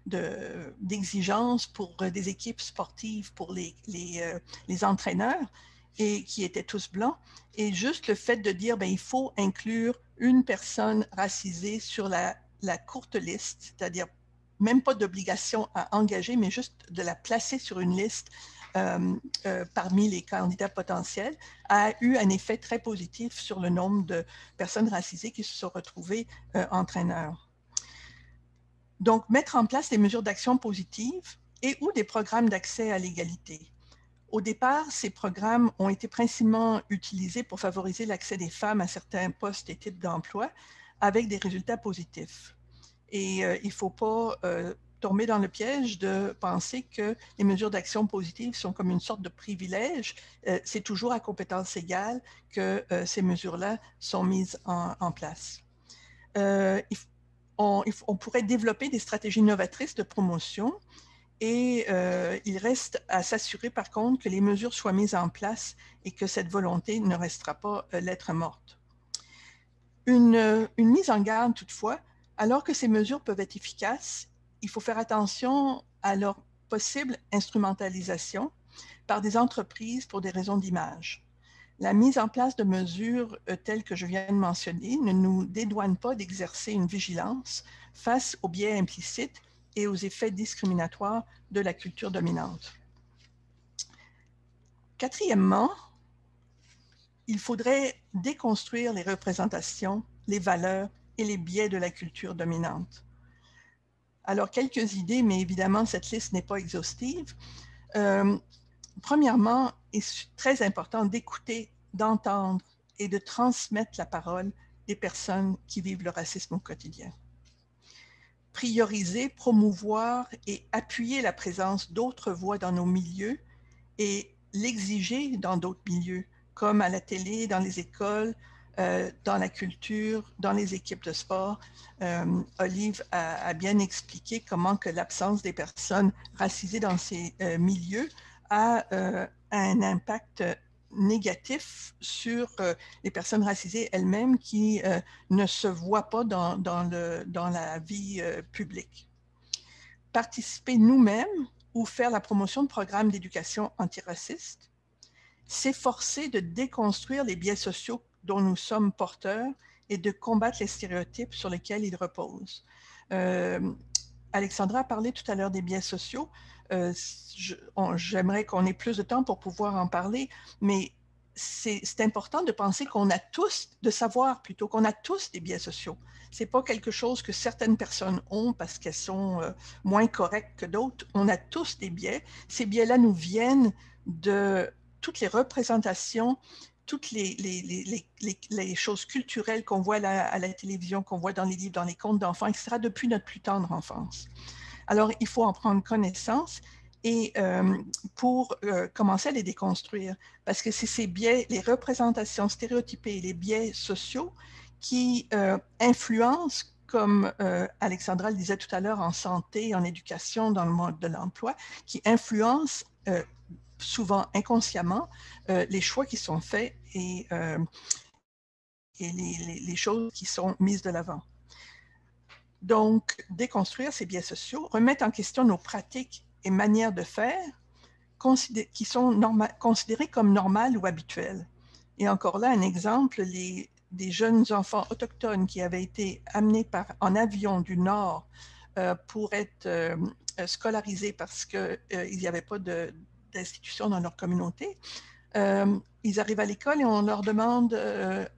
d'exigence pour des équipes sportives, pour les entraîneurs, et qui étaient tous blancs. Et juste le fait de dire, il faut inclure une personne racisée sur la courte liste, c'est-à-dire même pas d'obligation à engager, mais juste de la placer sur une liste parmi les candidats potentiels, a eu un effet très positif sur le nombre de personnes racisées qui se sont retrouvées entraîneurs. Donc, mettre en place des mesures d'action positives et ou des programmes d'accès à l'égalité. Au départ, ces programmes ont été principalement utilisés pour favoriser l'accès des femmes à certains postes et types d'emploi avec des résultats positifs. Et il ne faut pas tomber dans le piège de penser que les mesures d'action positives sont comme une sorte de privilège. C'est toujours à compétence égale que ces mesures-là sont mises en place. On pourrait développer des stratégies novatrices de promotion. Et il reste à s'assurer, par contre, que les mesures soient mises en place et que cette volonté ne restera pas lettre morte. Une mise en garde, toutefois, alors que ces mesures peuvent être efficaces, il faut faire attention à leur possible instrumentalisation par des entreprises pour des raisons d'image. La mise en place de mesures telles que je viens de mentionner ne nous dédouane pas d'exercer une vigilance face aux biais implicites et aux effets discriminatoires de la culture dominante. Quatrièmement, il faudrait déconstruire les représentations, les valeurs et les biais de la culture dominante. Alors, quelques idées, mais évidemment, cette liste n'est pas exhaustive. Premièrement, il est très important d'écouter, d'entendre et de transmettre la parole des personnes qui vivent le racisme au quotidien. Prioriser, promouvoir et appuyer la présence d'autres voix dans nos milieux et l'exiger dans d'autres milieux, comme à la télé, dans les écoles, dans la culture, dans les équipes de sport. Olive a bien expliqué comment que l'absence des personnes racisées dans ces milieux a un impact négatif sur les personnes racisées elles-mêmes qui ne se voient pas dans la vie publique. Participer nous-mêmes ou faire la promotion de programmes d'éducation antiracistes, s'efforcer de déconstruire les biais sociaux dont nous sommes porteurs et de combattre les stéréotypes sur lesquels ils reposent. Alexandra a parlé tout à l'heure des biais sociaux. J'aimerais qu'on ait plus de temps pour pouvoir en parler, mais c'est important de penser qu'on a tous, de savoir plutôt qu'on a tous des biais sociaux. Ce n'est pas quelque chose que certaines personnes ont parce qu'elles sont moins correctes que d'autres. On a tous des biais. Ces biais-là nous viennent de toutes les représentations, toutes les choses culturelles qu'on voit à la télévision, qu'on voit dans les livres, dans les contes d'enfants, etc., depuis notre plus tendre enfance. Alors, il faut en prendre connaissance et pour commencer à les déconstruire, parce que c'est ces biais, les représentations stéréotypées, les biais sociaux qui influencent, comme Alexandra le disait tout à l'heure, en santé, en éducation, dans le monde de l'emploi, qui influencent souvent inconsciemment les choix qui sont faits et les choses qui sont mises de l'avant. Donc, déconstruire ces biais sociaux, remettre en question nos pratiques et manières de faire qui sont considérées comme normales ou habituelles. Et encore là, un exemple, des jeunes enfants autochtones qui avaient été amenés en avion du Nord pour être scolarisés parce qu'il n'y avait pas d'institution dans leur communauté. Ils arrivent à l'école et on leur demande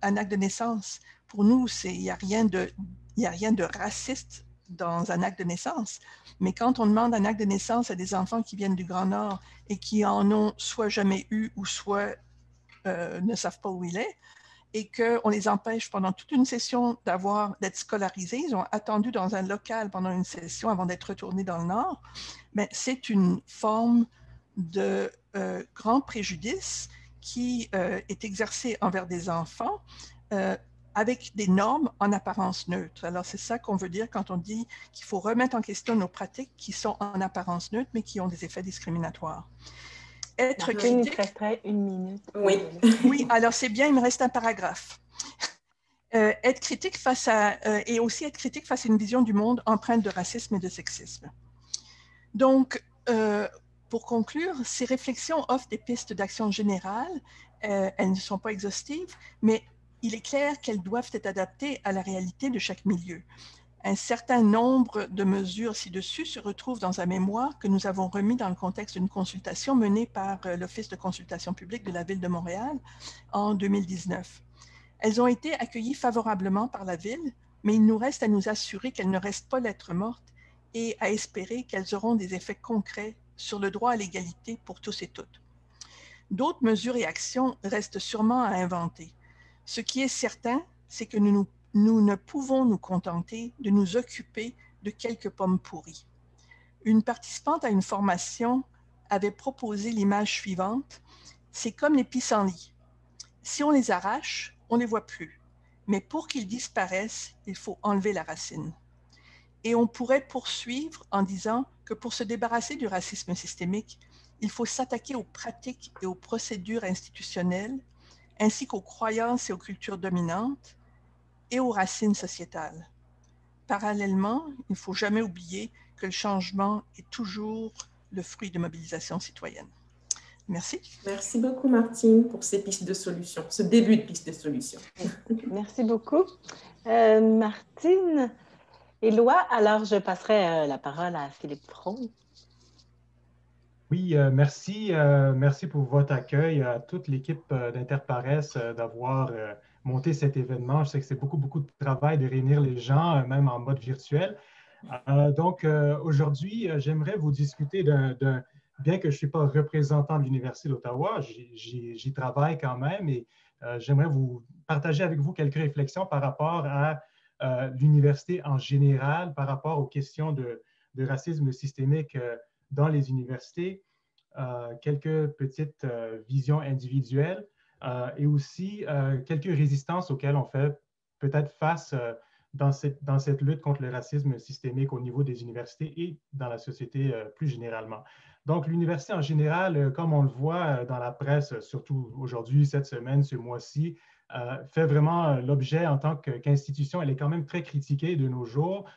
un acte de naissance. Pour nous, il n'y a rien de raciste dans un acte de naissance. Mais quand on demande un acte de naissance à des enfants qui viennent du Grand Nord et qui en ont soit jamais eu ou soit ne savent pas où il est, et qu'on les empêche pendant toute une session d'être scolarisés, ils ont attendu dans un local pendant une session avant d'être retournés dans le Nord, mais c'est une forme de grand préjudice qui est exercé envers des enfants avec des normes en apparence neutre. Alors, c'est ça qu'on veut dire quand on dit qu'il faut remettre en question nos pratiques qui sont en apparence neutre, mais qui ont des effets discriminatoires. Être critique... Il resterait 1 minute. Oui. Oui, alors c'est bien, il me reste un paragraphe. Être critique face à... et aussi être critique face à une vision du monde empreinte de racisme et de sexisme. Donc, pour conclure, ces réflexions offrent des pistes d'action générales. Elles ne sont pas exhaustives, mais il est clair qu'elles doivent être adaptées à la réalité de chaque milieu. Un certain nombre de mesures ci-dessus se retrouvent dans un mémoire que nous avons remis dans le contexte d'une consultation menée par l'Office de consultation publique de la Ville de Montréal en 2019. Elles ont été accueillies favorablement par la Ville, mais il nous reste à nous assurer qu'elles ne restent pas lettres mortes et à espérer qu'elles auront des effets concrets sur le droit à l'égalité pour tous et toutes. D'autres mesures et actions restent sûrement à inventer. Ce qui est certain, c'est que nous ne pouvons nous contenter de nous occuper de quelques pommes pourries. Une participante à une formation avait proposé l'image suivante. C'est comme les pissenlits. Si on les arrache, on ne les voit plus. Mais pour qu'ils disparaissent, il faut enlever la racine. Et on pourrait poursuivre en disant que pour se débarrasser du racisme systémique, il faut s'attaquer aux pratiques et aux procédures institutionnelles, ainsi qu'aux croyances et aux cultures dominantes et aux racines sociétales. Parallèlement, il ne faut jamais oublier que le changement est toujours le fruit de mobilisation citoyenne. Merci. Merci beaucoup, Martine, pour ces pistes de solutions, ce début de piste de solutions. Merci beaucoup. Martine, Éloi, alors je passerai la parole à Philippe Fron. Oui, merci. Merci pour votre accueil, à toute l'équipe d'Interparesse d'avoir monté cet événement. Je sais que c'est beaucoup de travail de réunir les gens, même en mode virtuel. Donc, aujourd'hui, j'aimerais vous discuter bien que je ne suis pas représentant de l'Université d'Ottawa, j'y travaille quand même et j'aimerais vous partager avec vous quelques réflexions par rapport à l'université en général, par rapport aux questions de racisme systémique dans les universités, quelques petites visions individuelles et aussi quelques résistances auxquelles on fait peut-être face dans cette lutte contre le racisme systémique au niveau des universités et dans la société plus généralement. Donc, l'université en général, comme on le voit dans la presse, surtout aujourd'hui, cette semaine, ce mois-ci, fait vraiment l'objet en tant qu'institution. Elle est quand même très critiquée de nos jours.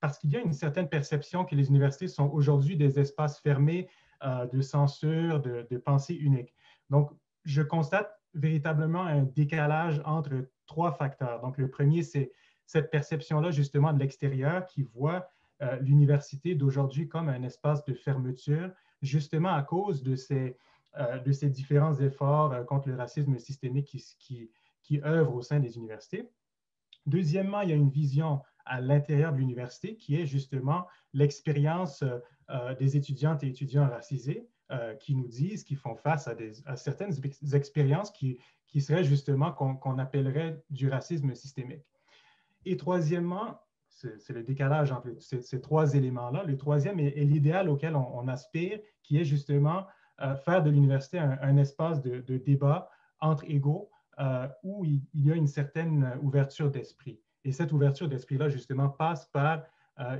Parce qu'il y a une certaine perception que les universités sont aujourd'hui des espaces fermés de censure, de pensée unique. Donc, je constate véritablement un décalage entre 3 facteurs. Donc, le premier, c'est cette perception-là, justement, de l'extérieur qui voit l'université d'aujourd'hui comme un espace de fermeture, justement à cause de ces différents efforts contre le racisme systémique qui œuvrent au sein des universités. Deuxièmement, il y a une vision à l'intérieur de l'université, qui est justement l'expérience des étudiantes et étudiants racisés qui nous disent qu'ils font face à certaines expériences qui seraient justement qu'on appellerait du racisme systémique. Et troisièmement, c'est le décalage entre ces 3 éléments-là. Le troisième est l'idéal auquel on aspire, qui est justement faire de l'université un espace de débat entre égaux où il y a une certaine ouverture d'esprit. Et cette ouverture d'esprit-là, justement, passe par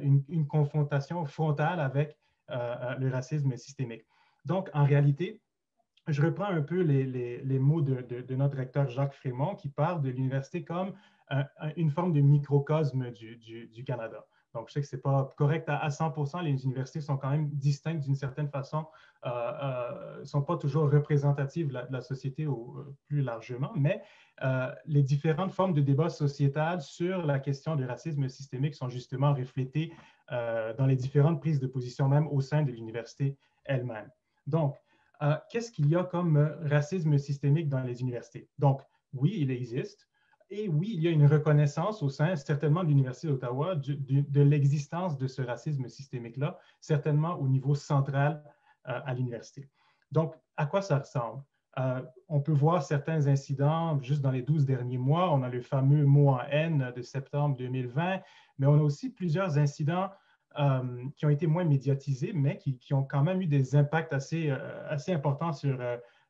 une confrontation frontale avec le racisme systémique. Donc, en réalité, je reprends un peu les mots de notre recteur Jacques Frémont qui parle de l'université comme une forme de microcosme du Canada. Donc, je sais que ce n'est pas correct à 100%. Les universités sont quand même distinctes d'une certaine façon, ne sont pas toujours représentatives de la société plus largement, mais les différentes formes de débat sociétal sur la question du racisme systémique sont justement reflétées dans les différentes prises de position même au sein de l'université elle-même. Donc, qu'est-ce qu'il y a comme racisme systémique dans les universités? Donc, oui, il existe. Et oui, il y a une reconnaissance au sein, certainement, de l'Université d'Ottawa de l'existence de ce racisme systémique-là, certainement au niveau central à l'université. Donc, à quoi ça ressemble? On peut voir certains incidents juste dans les 12 derniers mois. On a le fameux mot en haine de septembre 2020, mais on a aussi plusieurs incidents qui ont été moins médiatisés, mais qui ont quand même eu des impacts assez importants sur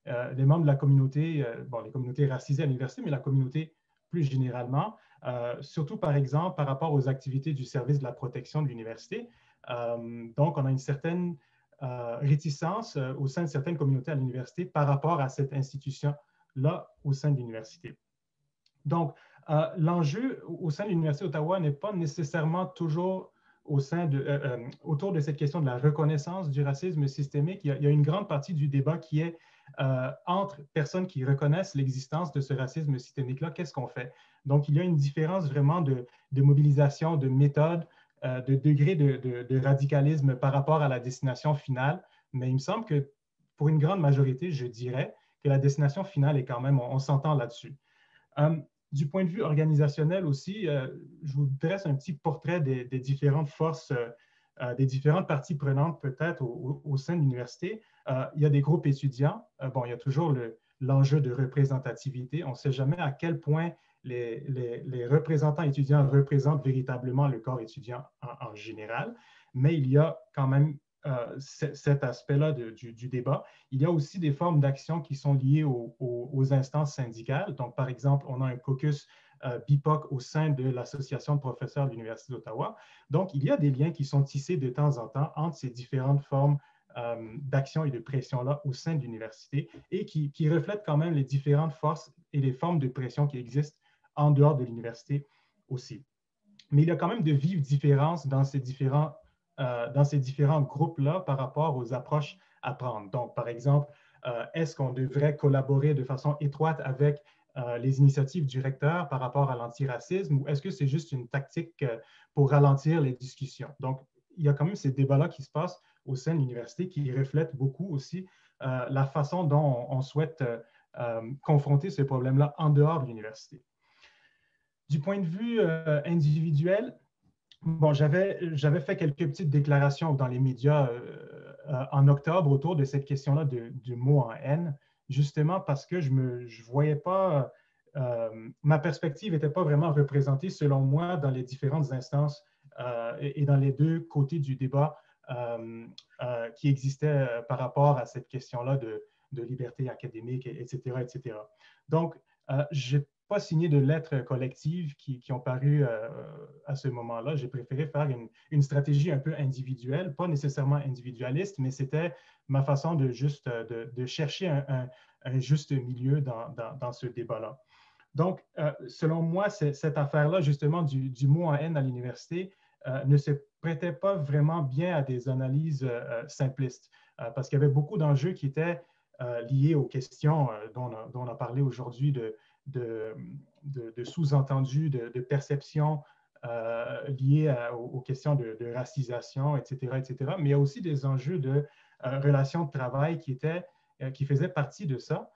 les membres de la communauté, les communautés racisées à l'université, mais la communauté plus généralement, surtout par exemple par rapport aux activités du service de la protection de l'université. Donc, on a une certaine réticence au sein de certaines communautés à l'université par rapport à cette institution-là au sein de l'université. Donc, l'enjeu au sein de l'Université d'Ottawa n'est pas nécessairement toujours autour de cette question de la reconnaissance du racisme systémique. Il y a une grande partie du débat qui est entre personnes qui reconnaissent l'existence de ce racisme systémique-là, qu'est-ce qu'on fait? Donc, il y a une différence vraiment de mobilisation, de méthode, de degré de radicalisme par rapport à la destination finale. Mais il me semble que pour une grande majorité, je dirais que la destination finale est quand même, on s'entend là-dessus. Du point de vue organisationnel aussi, je vous dresse un petit portrait des différentes forces, des différentes parties prenantes peut-être au sein de l'université. Il y a des groupes étudiants. Bon, il y a toujours l'enjeu de représentativité. On ne sait jamais à quel point les représentants étudiants représentent véritablement le corps étudiant en général, mais il y a quand même cet aspect-là du débat. Il y a aussi des formes d'action qui sont liées aux instances syndicales. Donc, par exemple, on a un caucus BIPOC au sein de l'Association de professeurs de l'Université d'Ottawa. Donc, il y a des liens qui sont tissés de temps en temps entre ces différentes formes d'action et de pression-là au sein de l'université et qui reflètent quand même les différentes forces et les formes de pression qui existent en dehors de l'université aussi. Mais il y a quand même de vives différences dans ces différents groupes-là par rapport aux approches à prendre. Donc, par exemple, est-ce qu'on devrait collaborer de façon étroite avec les initiatives du recteur par rapport à l'antiracisme ou est-ce que c'est juste une tactique pour ralentir les discussions? Donc, il y a quand même ces débats-là qui se passent au sein de l'université qui reflètent beaucoup aussi la façon dont on souhaite confronter ce problème-là en dehors de l'université. Du point de vue individuel, bon, j'avais fait quelques petites déclarations dans les médias en octobre autour de cette question-là du mot en haine, justement parce que je ne voyais pas, ma perspective n'était pas vraiment représentée selon moi dans les différentes instances et dans les deux côtés du débat qui existaient par rapport à cette question-là de liberté académique, etc., etc. Donc, je n'ai pas signé de lettres collectives qui ont paru à ce moment-là. J'ai préféré faire une stratégie un peu individuelle, pas nécessairement individualiste, mais c'était ma façon de chercher un juste milieu dans ce débat-là. Donc, selon moi, cette affaire-là, justement, du mot en haine à l'université ne se prêtait pas vraiment bien à des analyses simplistes, parce qu'il y avait beaucoup d'enjeux qui étaient liés aux questions dont on a parlé aujourd'hui de sous-entendus, de perceptions liées aux questions de racisation, etc., etc. Mais il y a aussi des enjeux de relations de travail qui faisaient partie de ça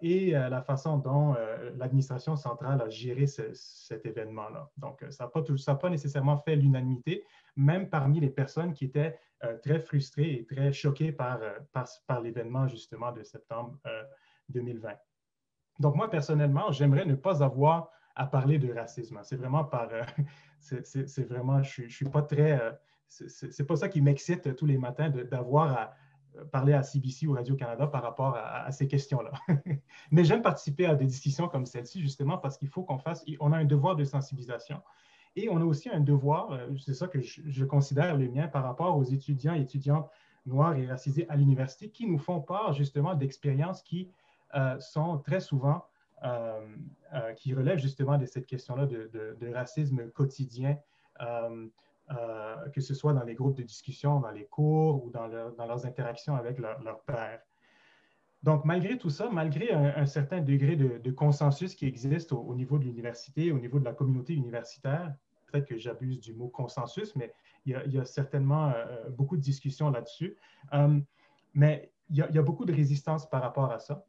et la façon dont l'administration centrale a géré cet événement-là. Donc, ça n'a pas nécessairement fait l'unanimité, même parmi les personnes qui étaient très frustrées et très choquées par l'événement, justement, de septembre 2020. Donc, moi, personnellement, j'aimerais ne pas avoir à parler de racisme. C'est vraiment c'est vraiment, je suis pas très, c'est pas ça qui m'excite tous les matins d'avoir à parler à CBC ou Radio-Canada par rapport à ces questions-là. Mais j'aime participer à des discussions comme celle-ci, justement, parce qu'il faut on a un devoir de sensibilisation et on a aussi un devoir, c'est ça que je considère le mien par rapport aux étudiants et étudiantes noirs et racisés à l'université qui nous font part, justement, d'expériences qui sont très souvent, qui relèvent justement de cette question-là de racisme quotidien, que ce soit dans les groupes de discussion, dans les cours ou dans leurs interactions avec leurs pairs. Donc, malgré tout ça, malgré un certain degré de consensus qui existe au niveau de l'université, au niveau de la communauté universitaire, peut-être que j'abuse du mot consensus, mais il y a certainement beaucoup de discussions là-dessus. Mais il y a beaucoup de résistance par rapport à ça.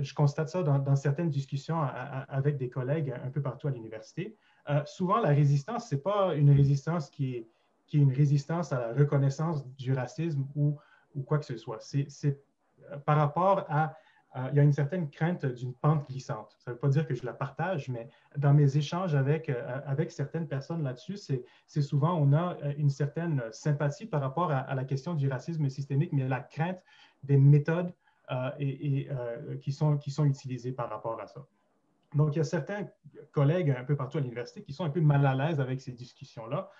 Je constate ça dans certaines discussions avec des collègues un peu partout à l'université. Souvent, la résistance, ce n'est pas une résistance qui est une résistance à la reconnaissance du racisme ou quoi que ce soit. C'est par rapport il y a une certaine crainte d'une pente glissante. Ça ne veut pas dire que je la partage, mais dans mes échanges avec certaines personnes là-dessus, c'est souvent, on a une certaine sympathie par rapport à la question du racisme systémique, mais la crainte des méthodes qui sont utilisées par rapport à ça. Donc, il y a certains collègues un peu partout à l'université qui sont un peu mal à l'aise avec ces discussions-là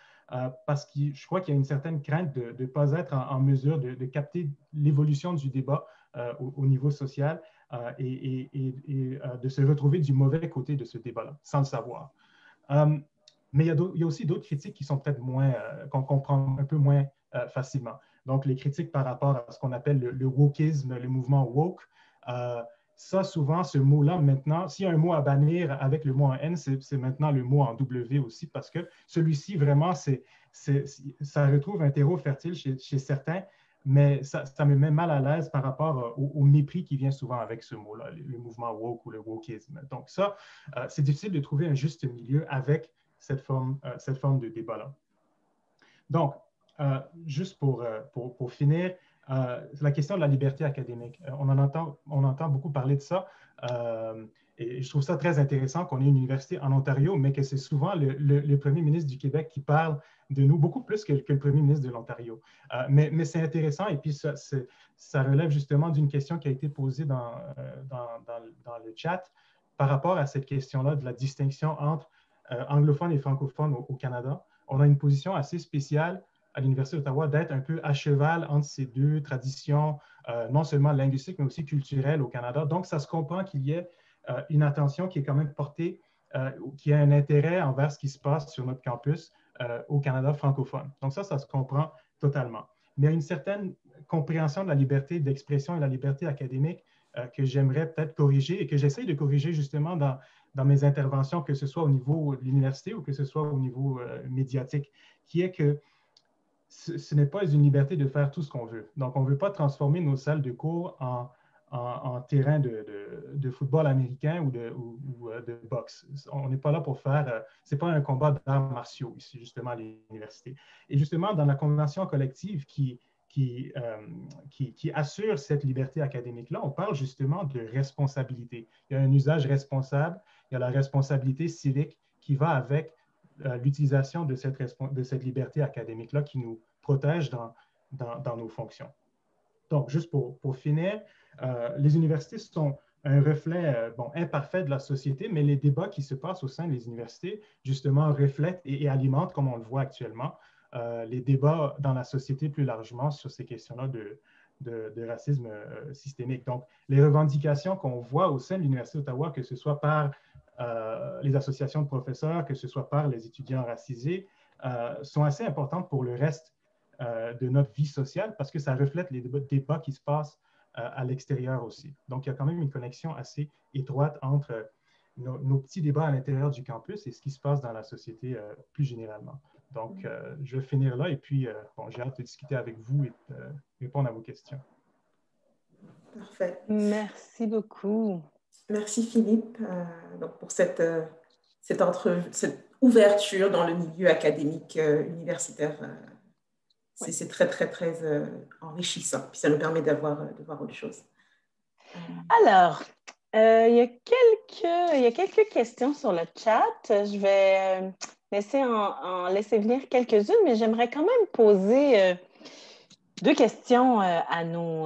parce que je crois qu'il y a une certaine crainte de ne pas être en mesure de capter l'évolution du débat au niveau social et de se retrouver du mauvais côté de ce débat-là, sans le savoir. Mais il y a aussi d'autres critiques qui sont peut-être moins, qu'on comprend un peu moins facilement. Donc, les critiques par rapport à ce qu'on appelle le wokisme, le mouvement woke. Ça, souvent, ce mot-là, maintenant, s'il y a un mot à bannir avec le mot en N, c'est maintenant le mot en W aussi, parce que celui-ci, vraiment, ça retrouve un terreau fertile chez certains, mais ça me met mal à l'aise par rapport au mépris qui vient souvent avec ce mot-là, le mouvement woke ou le wokisme. Donc ça, c'est difficile de trouver un juste milieu avec cette forme de débat-là. Donc, juste pour finir, la question de la liberté académique. On entend beaucoup parler de ça et je trouve ça très intéressant qu'on ait une université en Ontario, mais que c'est souvent le premier ministre du Québec qui parle de nous, beaucoup plus que le premier ministre de l'Ontario. Mais c'est intéressant et puis ça relève justement d'une question qui a été posée dans le chat par rapport à cette question-là de la distinction entre anglophones et francophones au Canada. On a une position assez spéciale à l'Université d'Ottawa d'être un peu à cheval entre ces deux traditions, non seulement linguistiques, mais aussi culturelles au Canada. Donc, ça se comprend qu'il y ait une attention qui est quand même portée, qui a un intérêt envers ce qui se passe sur notre campus au Canada francophone. Donc, ça se comprend totalement. Mais il y a une certaine compréhension de la liberté d'expression et de la liberté académique que j'aimerais peut-être corriger et que j'essaye de corriger justement dans mes interventions, que ce soit au niveau de l'université ou que ce soit au niveau médiatique, qui est que ce n'est pas une liberté de faire tout ce qu'on veut. Donc, on ne veut pas transformer nos salles de cours en terrain de football américain ou de boxe. On n'est pas là pour faire... ce n'est pas un combat d'arts martiaux ici, justement, à l'université. Et justement, dans la convention collective qui assure cette liberté académique-là, on parle justement de responsabilité. Il y a un usage responsable, il y a la responsabilité civique qui va avec l'utilisation de cette liberté académique-là qui nous protège dans nos fonctions. Donc, juste pour finir, les universités sont un reflet imparfait de la société, mais les débats qui se passent au sein des universités, justement, reflètent et alimentent, comme on le voit actuellement, les débats dans la société plus largement sur ces questions-là de racisme systémique. Donc, les revendications qu'on voit au sein de l'Université d'Ottawa, que ce soit par les associations de professeurs, que ce soit par les étudiants racisés, sont assez importantes pour le reste de notre vie sociale parce que ça reflète les débats qui se passent à l'extérieur aussi. Donc, il y a quand même une connexion assez étroite entre nos petits débats à l'intérieur du campus et ce qui se passe dans la société plus généralement. Donc, je vais finir là et puis j'ai hâte de discuter avec vous et répondre à vos questions. Parfait. Merci beaucoup. Merci Philippe donc pour cette ouverture dans le milieu académique universitaire. C'est très, très, très enrichissant. Puis ça nous permet de voir autre chose. Alors, il y a quelques questions sur le chat. Je vais laisser venir quelques-unes, mais j'aimerais quand même poser deux questions à nos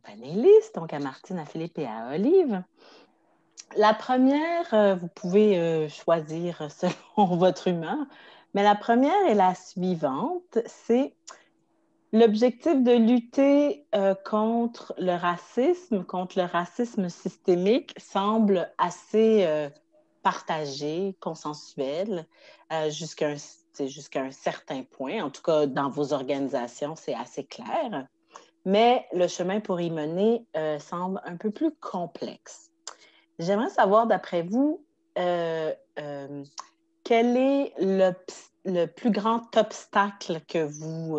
panélistes, donc à Martine, à Philippe et à Olive. La première, vous pouvez choisir selon votre humeur, mais la première est la suivante, c'est l'objectif de lutter contre le racisme systémique semble assez partagé, consensuel, jusqu'à un certain point. En tout cas, dans vos organisations, c'est assez clair. Mais le chemin pour y mener semble un peu plus complexe. J'aimerais savoir, d'après vous, quel est le plus grand obstacle que vous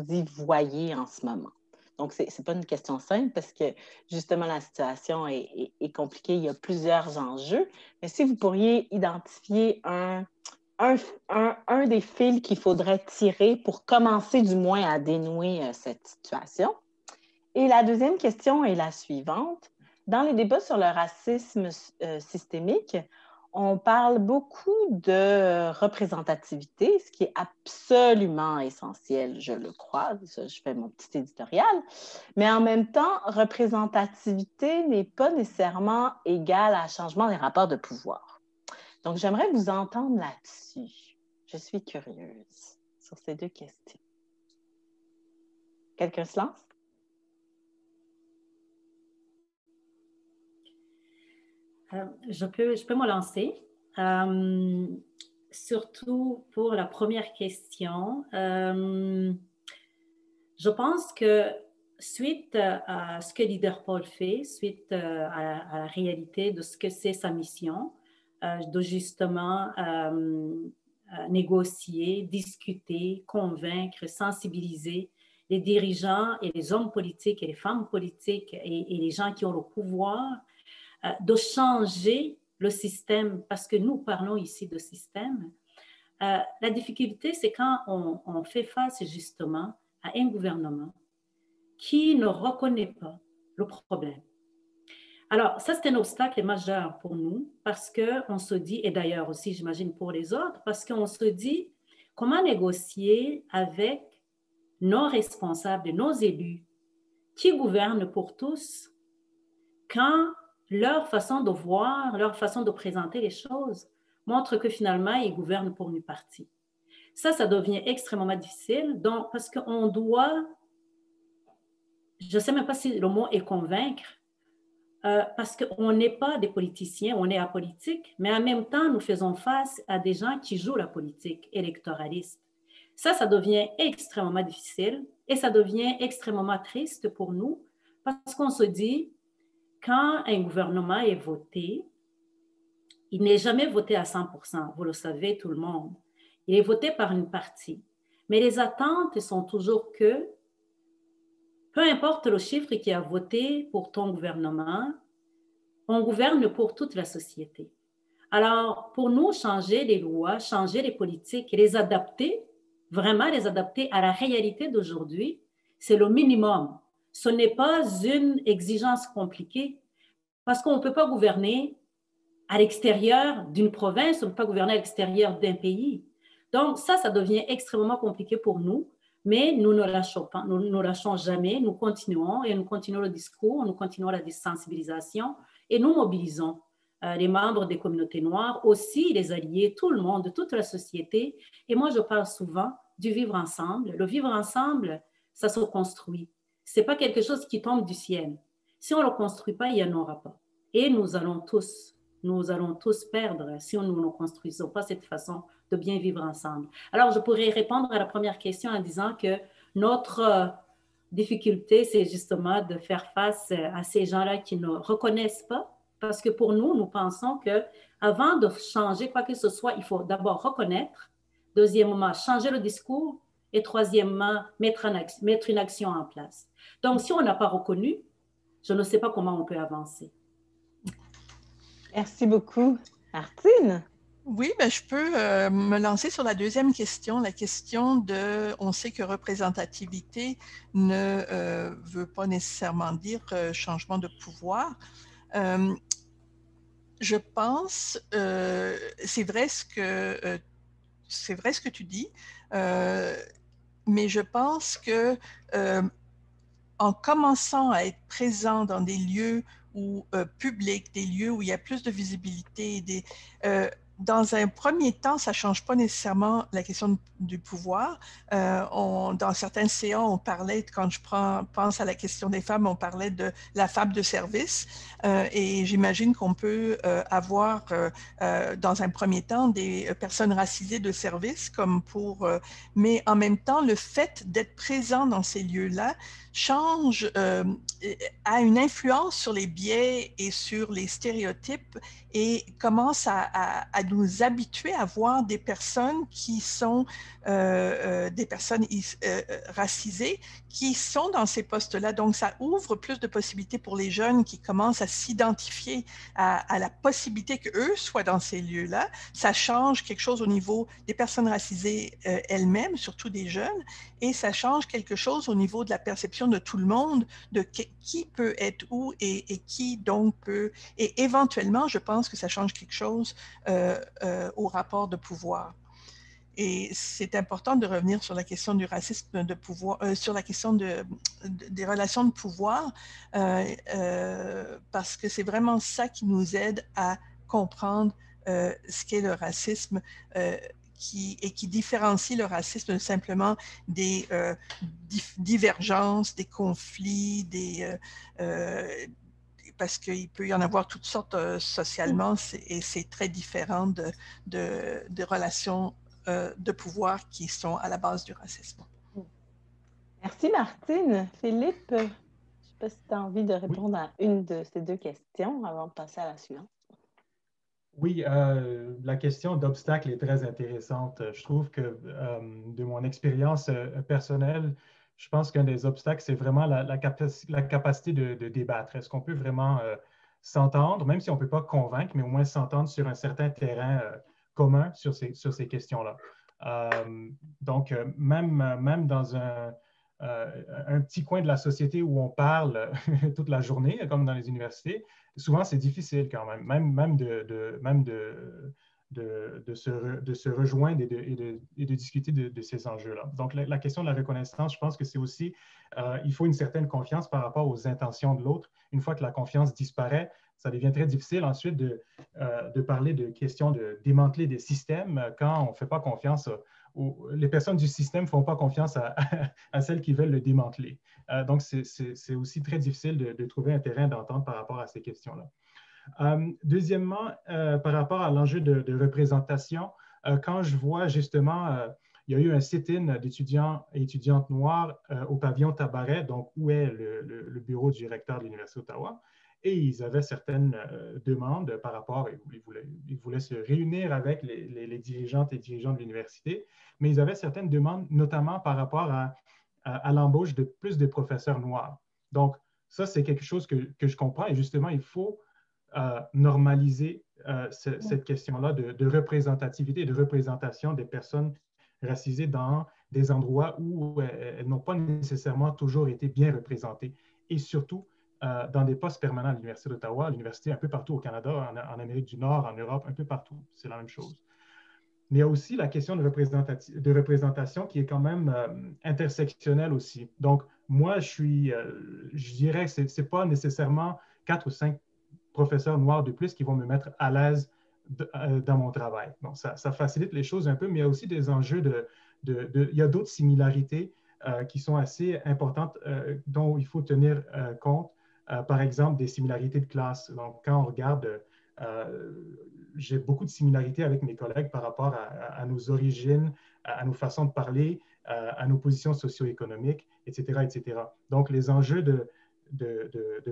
y voyez en ce moment? Donc, ce n'est pas une question simple parce que, justement, la situation est compliquée. Il y a plusieurs enjeux. Mais si vous pourriez identifier un des fils qu'il faudrait tirer pour commencer, du moins, à dénouer cette situation. Et la deuxième question est la suivante. Dans les débats sur le racisme systémique, On parle beaucoup de représentativité, ce qui est absolument essentiel, je le crois. Je fais mon petit éditorial. Mais en même temps, représentativité n'est pas nécessairement égale à changement des rapports de pouvoir. Donc, j'aimerais vous entendre là-dessus. Je suis curieuse sur ces deux questions. Quelqu'un se lance? Je peux me lancer. Surtout pour la première question. Je pense que suite à ce que Leader Paul fait, suite à la réalité de ce que c'est sa mission, de justement négocier, discuter, convaincre, sensibiliser les dirigeants et les hommes politiques et les femmes politiques et les gens qui ont le pouvoir de changer le système, parce que nous parlons ici de système. La difficulté, c'est quand on fait face justement à un gouvernement qui ne reconnaît pas le problème. Alors, ça, c'est un obstacle majeur pour nous parce qu'on se dit, et d'ailleurs aussi, j'imagine pour les autres, parce qu'on se dit comment négocier avec nos responsables, nos élus qui gouvernent pour tous quand leur façon de voir, leur façon de présenter les choses montre que finalement, ils gouvernent pour une partie. Ça devient extrêmement difficile donc, parce qu'on doit, je ne sais même pas si le mot est convaincre, parce qu'on n'est pas des politiciens, on est apolitique, mais en même temps, nous faisons face à des gens qui jouent la politique électoraliste. Ça devient extrêmement difficile et ça devient extrêmement triste pour nous parce qu'on se dit, quand un gouvernement est voté, il n'est jamais voté à 100%, vous le savez tout le monde. Il est voté par une partie. Mais les attentes sont toujours que, peu importe le chiffre qui a voté pour ton gouvernement, on gouverne pour toute la société. Alors, pour nous, changer les lois, changer les politiques, les adapter, vraiment les adapter à la réalité d'aujourd'hui, c'est le minimum. Ce n'est pas une exigence compliquée parce qu'on ne peut pas gouverner à l'extérieur d'une province, on ne peut pas gouverner à l'extérieur d'un pays. Donc, ça devient extrêmement compliqué pour nous, mais nous ne lâchons pas, nous ne lâchons jamais, nous continuons et nous continuons le discours, nous continuons la sensibilisation et nous mobilisons les membres des communautés noires, aussi les alliés, tout le monde, toute la société. Et moi, je parle souvent du vivre ensemble. Le vivre ensemble, ça se construit. Ce n'est pas quelque chose qui tombe du ciel. Si on ne le construit pas, il n'y en aura pas. Et nous allons tous perdre si nous ne construisons pas cette façon de bien vivre ensemble. Alors, je pourrais répondre à la première question en disant que notre difficulté, c'est justement de faire face à ces gens-là qui ne reconnaissent pas, parce que pour nous, nous pensons qu'avant de changer quoi que ce soit, il faut d'abord reconnaître, deuxièmement, changer le discours, et troisièmement, mettre une action en place. Donc, si on n'a pas reconnu, je ne sais pas comment on peut avancer. Merci beaucoup. Martine? Oui, ben, je peux me lancer sur la deuxième question, la question de, on sait que représentativité ne veut pas nécessairement dire changement de pouvoir. Je pense, c'est vrai ce que tu dis, mais je pense que en commençant à être présent dans des lieux publics, des lieux où il y a plus de visibilité, dans un premier temps, ça ne change pas nécessairement la question du pouvoir. Dans certains CA, on parlait, quand je pense à la question des femmes, on parlait de la femme de service. Et j'imagine qu'on peut avoir, dans un premier temps, des personnes racisées de service, mais en même temps, le fait d'être présent dans ces lieux-là change, a une influence sur les biais et sur les stéréotypes et commence à nous habituer à voir des personnes qui sont des personnes racisées qui sont dans ces postes-là. Donc, ça ouvre plus de possibilités pour les jeunes qui commencent à s'identifier à la possibilité qu'eux soient dans ces lieux-là. Ça change quelque chose au niveau des personnes racisées elles-mêmes, surtout des jeunes, et ça change quelque chose au niveau de la perception de tout le monde, de qui peut être où et qui donc peut... Et éventuellement, je pense que ça change quelque chose au rapport de pouvoir. Et c'est important de revenir sur la question du racisme de pouvoir, sur la question des relations de pouvoir, parce que c'est vraiment ça qui nous aide à comprendre ce qu'est le racisme qui différencie le racisme simplement des divergences, des conflits, parce qu'il peut y en avoir toutes sortes socialement, et c'est très différent de relations de pouvoir qui sont à la base du racisme. Merci Martine. Philippe, je ne sais pas si tu as envie de répondre à une de ces deux questions avant de passer à la suivante. Oui, la question d'obstacle est très intéressante. Je trouve que de mon expérience personnelle, je pense qu'un des obstacles, c'est vraiment la capacité de débattre. Est-ce qu'on peut vraiment s'entendre, même si on ne peut pas convaincre, mais au moins s'entendre sur un certain terrain commun sur ces questions-là. Donc, même dans un petit coin de la société où on parle toute la journée, comme dans les universités, souvent c'est difficile quand même de se rejoindre et de discuter de ces enjeux-là. Donc, la question de la reconnaissance, je pense que c'est aussi, il faut une certaine confiance par rapport aux intentions de l'autre. Une fois que la confiance disparaît, ça devient très difficile ensuite de parler de questions de démanteler des systèmes quand on ne fait pas confiance les personnes du système ne font pas confiance à celles qui veulent le démanteler. Donc, c'est aussi très difficile de trouver un terrain d'entente par rapport à ces questions-là. Deuxièmement, par rapport à l'enjeu de représentation, quand je vois justement, il y a eu un sit-in d'étudiants et étudiantes noirs au pavillon Tabaret, donc où est le bureau du recteur de l'Université d'Ottawa, et ils avaient certaines demandes par rapport, ils voulaient se réunir avec les dirigeantes et dirigeants de l'université, mais ils avaient certaines demandes, notamment par rapport à l'embauche de plus de professeurs noirs. Donc, ça, c'est quelque chose que je comprends, et justement, il faut normaliser cette question-là de représentativité et de représentation des personnes racisées dans des endroits où elles n'ont pas nécessairement toujours été bien représentées, et surtout dans des postes permanents à l'Université d'Ottawa, à l'université un peu partout au Canada, en Amérique du Nord, en Europe, un peu partout. C'est la même chose. Mais il y a aussi la question de représentation qui est quand même intersectionnelle aussi. Donc, moi, je dirais que ce n'est pas nécessairement 4 ou 5 professeurs noirs de plus qui vont me mettre à l'aise dans mon travail. Donc, ça facilite les choses un peu, mais il y a aussi des enjeux il y a d'autres similarités qui sont assez importantes dont il faut tenir compte. Par exemple, des similarités de classe. Donc, quand on regarde, j'ai beaucoup de similarités avec mes collègues par rapport à nos origines, à nos façons de parler, à nos positions socio-économiques, etc., etc. Donc, les enjeux de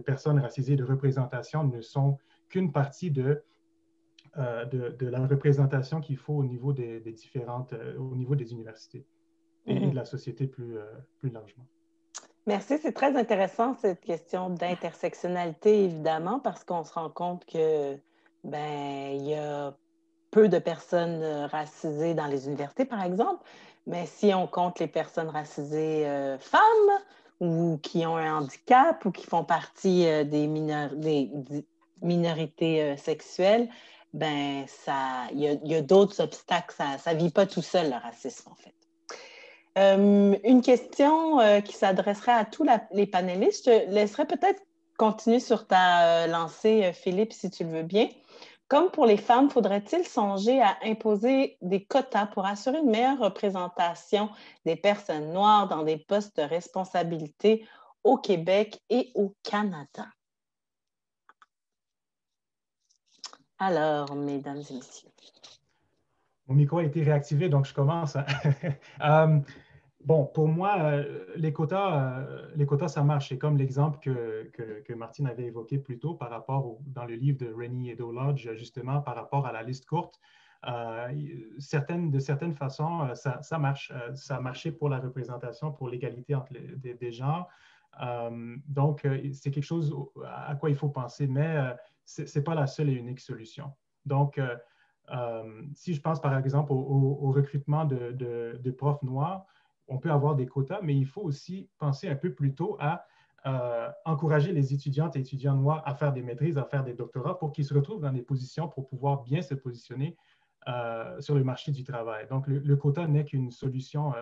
personnes racisées, de représentation ne sont qu'une partie de la représentation qu'il faut au niveau au niveau des universités et de la société plus largement. Merci, c'est très intéressant cette question d'intersectionnalité, évidemment, parce qu'on se rend compte que il y a peu de personnes racisées dans les universités, par exemple, mais si on compte les personnes racisées femmes ou qui ont un handicap ou qui font partie des minorités sexuelles, il y a d'autres obstacles, ça ne vit pas tout seul, le racisme, en fait. Une question qui s'adresserait à tous les panélistes. Je te laisserai peut-être continuer sur ta lancée, Philippe, si tu le veux bien. Comme pour les femmes, faudrait-il songer à imposer des quotas pour assurer une meilleure représentation des personnes noires dans des postes de responsabilité au Québec et au Canada? Alors, mesdames et messieurs. Mon micro a été réactivé, donc je commence. Bon, pour moi, les quotas, ça marche. C'est comme l'exemple que Martine avait évoqué plus tôt dans le livre de Rennie et Lodge, justement, par rapport à la liste courte. de certaines façons, ça marche. Ça a marché pour la représentation, pour l'égalité entre des genres. Donc, c'est quelque chose à quoi il faut penser, mais ce n'est pas la seule et unique solution. Donc, si je pense par exemple au recrutement de profs noirs, on peut avoir des quotas, mais il faut aussi penser un peu plus tôt à encourager les étudiantes et étudiants noirs à faire des maîtrises, à faire des doctorats pour qu'ils se retrouvent dans des positions pour pouvoir bien se positionner sur le marché du travail. Donc, le quota n'est qu'une solution,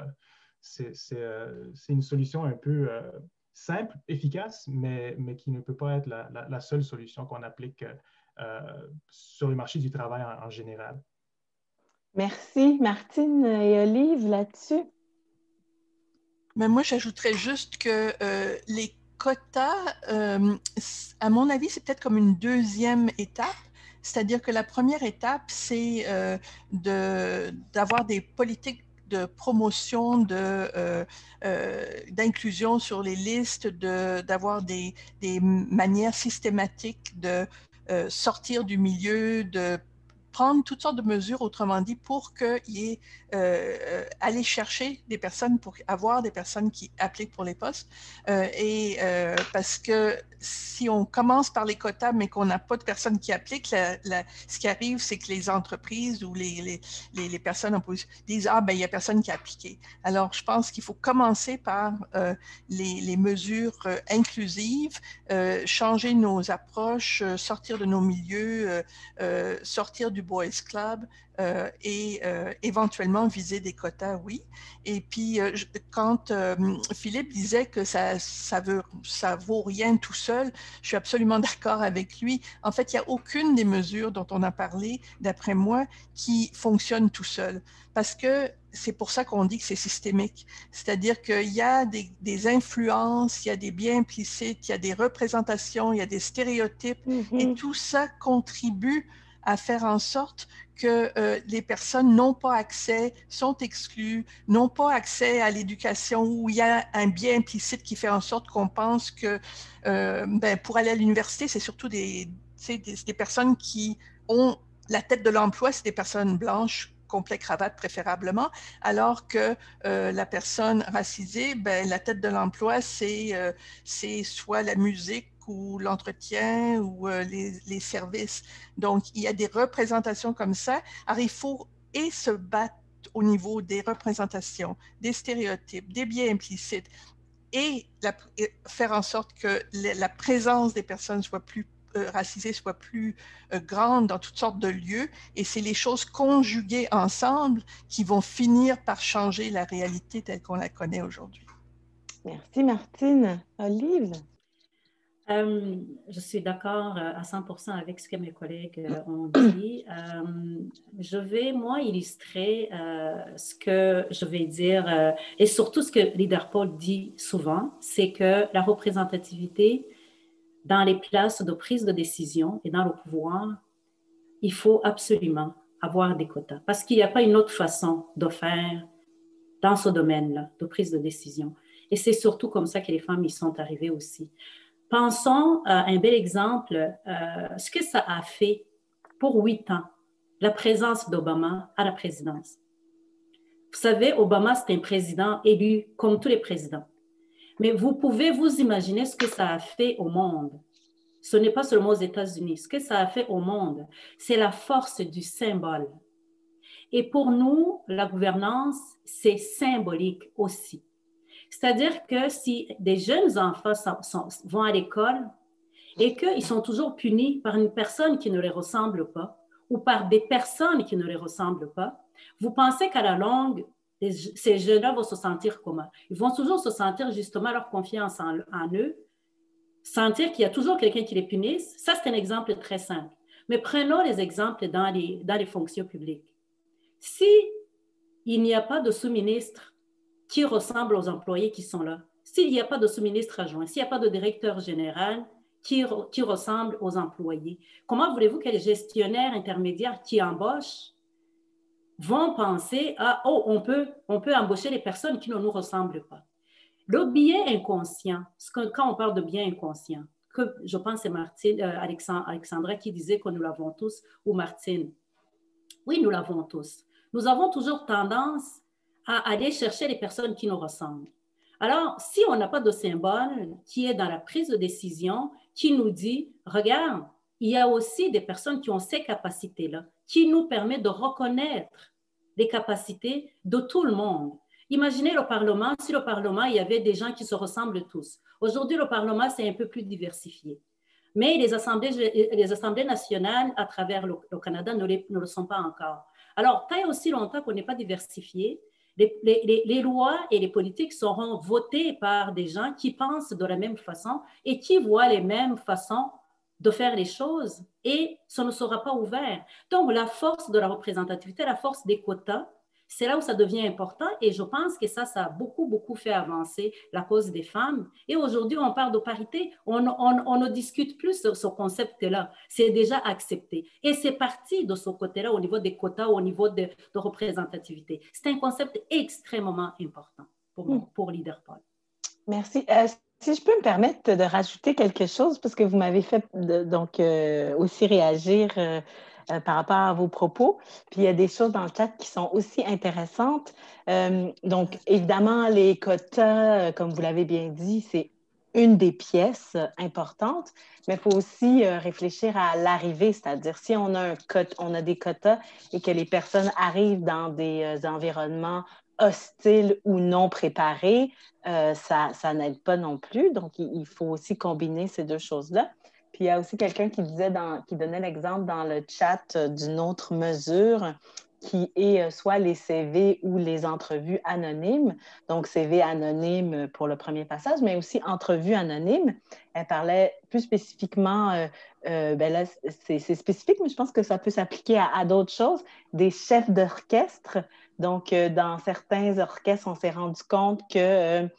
c'est une solution un peu simple, efficace, mais qui ne peut pas être la seule solution qu'on applique sur le marché du travail en général. Merci, Martine et Olive, là-dessus. Mais moi, j'ajouterais juste que les quotas, à mon avis, c'est peut-être comme une deuxième étape. C'est-à-dire que la première étape, c'est d'avoir des politiques de promotion, d'inclusion sur les listes, d'avoir des manières systématiques de sortir du milieu, de prendre toutes sortes de mesures, autrement dit, pour qu'il y ait aller chercher des personnes, pour avoir des personnes qui appliquent pour les postes. Parce que si on commence par les quotas, mais qu'on n'a pas de personnes qui appliquent, ce qui arrive, c'est que les entreprises ou les personnes en position disent « Ah, ben il n'y a personne qui a appliqué ». Alors, je pense qu'il faut commencer par les mesures inclusives, changer nos approches, sortir de nos milieux, sortir du Boys Club et éventuellement viser des quotas, oui. Et puis, quand Philippe disait que ça vaut rien tout seul, je suis absolument d'accord avec lui. En fait, il n'y a aucune des mesures dont on a parlé, d'après moi, qui fonctionne tout seul. Parce que c'est pour ça qu'on dit que c'est systémique. C'est-à-dire qu'il y a des influences, il y a des biais implicites, il y a des représentations, il y a des stéréotypes, et tout ça contribue à faire en sorte que les personnes n'ont pas accès, sont exclues, n'ont pas accès à l'éducation, où il y a un biais implicite qui fait en sorte qu'on pense que pour aller à l'université, c'est surtout des personnes qui ont la tête de l'emploi, c'est des personnes blanches, complet cravate préférablement, alors que la personne racisée, la tête de l'emploi, c'est soit la musique ou l'entretien ou les services. Donc, il y a des représentations comme ça. Alors, il faut se battre au niveau des représentations, des stéréotypes, des biais implicites et faire en sorte que la présence des personnes soit plus racisées soit plus grande dans toutes sortes de lieux, et c'est les choses conjuguées ensemble qui vont finir par changer la réalité telle qu'on la connaît aujourd'hui. Merci Martine. Olive? Je suis d'accord à 100% avec ce que mes collègues ont dit. Je vais, moi, illustrer ce que je vais dire, et surtout ce que Leader Paul dit souvent, c'est que la représentativité dans les places de prise de décision et dans le pouvoir, il faut absolument avoir des quotas, parce qu'il n'y a pas une autre façon de faire dans ce domaine-là, de prise de décision. Et c'est surtout comme ça que les femmes y sont arrivées aussi. Pensons à un bel exemple, ce que ça a fait pour 8 ans, la présence d'Obama à la présidence. Vous savez, Obama, c'est un président élu comme tous les présidents. Mais vous pouvez vous imaginer ce que ça a fait au monde. Ce n'est pas seulement aux États-Unis. Ce que ça a fait au monde, c'est la force du symbole. Et pour nous, la gouvernance, c'est symbolique aussi. C'est-à-dire que si des jeunes enfants vont à l'école et qu'ils sont toujours punis par une personne qui ne les ressemble pas ou par des personnes qui ne les ressemblent pas, vous pensez qu'à la longue, ces jeunes-là vont se sentir comment? Ils vont toujours se sentir justement leur confiance en eux, sentir qu'il y a toujours quelqu'un qui les punisse. Ça, c'est un exemple très simple. Mais prenons les exemples dans les fonctions publiques. Si il n'y a pas de sous-ministre qui ressemble aux employés qui sont là, s'il n'y a pas de sous-ministre adjoint, s'il n'y a pas de directeur général qui ressemble aux employés, comment voulez-vous que les gestionnaires intermédiaires qui embauchent vont penser à « oh, on peut embaucher les personnes qui ne nous ressemblent pas ». Le biais inconscient, quand on parle de biais inconscient, que je pense c'est Alexandra qui disait que nous l'avons tous, ou Martine, Oui, nous l'avons tous. Nous avons toujours tendance à aller chercher les personnes qui nous ressemblent. Alors, si on n'a pas de symbole qui est dans la prise de décision, qui nous dit, regarde, il y a aussi des personnes qui ont ces capacités-là, qui nous permettent de reconnaître les capacités de tout le monde. Imaginez le Parlement, si le Parlement, il y avait des gens qui se ressemblent tous. Aujourd'hui, le Parlement, c'est un peu plus diversifié. Mais les assemblées nationales à travers le Canada ne le sont pas encore. Alors, tant et aussi longtemps qu'on n'est pas diversifié, les lois et les politiques seront votées par des gens qui pensent de la même façon et qui voient les mêmes façons de faire les choses, et ça ne sera pas ouvert. Donc, la force de la représentativité, la force des quotas, c'est là où ça devient important, et je pense que ça a beaucoup, beaucoup fait avancer la cause des femmes. Et aujourd'hui, on parle de parité. On ne discute plus sur ce concept-là. C'est déjà accepté. Et c'est parti de ce côté-là au niveau des quotas, au niveau de représentativité. C'est un concept extrêmement important pour Leaderpol. Merci. Si je peux me permettre de rajouter quelque chose, parce que vous m'avez fait aussi réagir par rapport à vos propos. Puis il y a des choses dans le chat qui sont aussi intéressantes. Donc, évidemment, les quotas, comme vous l'avez bien dit, c'est une des pièces importantes, mais il faut aussi réfléchir à l'arrivée, c'est-à-dire si on a des quotas et que les personnes arrivent dans des environnements hostiles ou non préparés, ça n'aide pas non plus. Donc, il faut aussi combiner ces deux choses-là. Puis, il y a aussi quelqu'un qui donnait l'exemple dans le chat d'une autre mesure qui est soit les CV ou les entrevues anonymes. Donc, CV anonyme pour le premier passage, mais aussi entrevue anonyme. Elle parlait plus spécifiquement, là, c'est spécifique, mais je pense que ça peut s'appliquer à d'autres choses, des chefs d'orchestre. Donc, dans certains orchestres, on s'est rendu compte que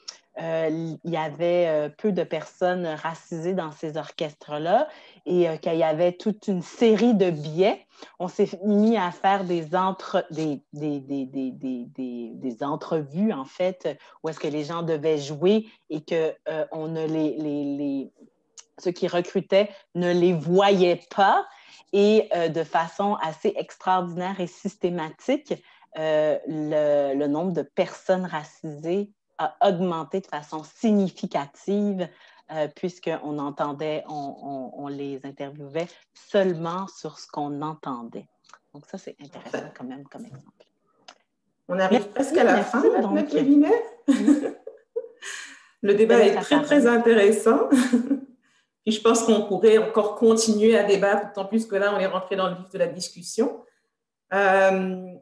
il y avait peu de personnes racisées dans ces orchestres-là et qu'il y avait toute une série de biais. On s'est mis à faire des entrevues, en fait, où est-ce que les gens devaient jouer et que ceux qui recrutaient ne les voyaient pas. Et de façon assez extraordinaire et systématique, le nombre de personnes racisées a augmenté de façon significative puisqu'on entendait, on les interviewait seulement sur ce qu'on entendait. Donc ça, c'est intéressant quand même comme exemple. On arrive presque à la fin, maintenant, Kélinet. Le débat est très, très intéressant. Puis je pense qu'on pourrait encore continuer à débattre, d'autant plus que là, on est rentré dans le vif de la discussion. Je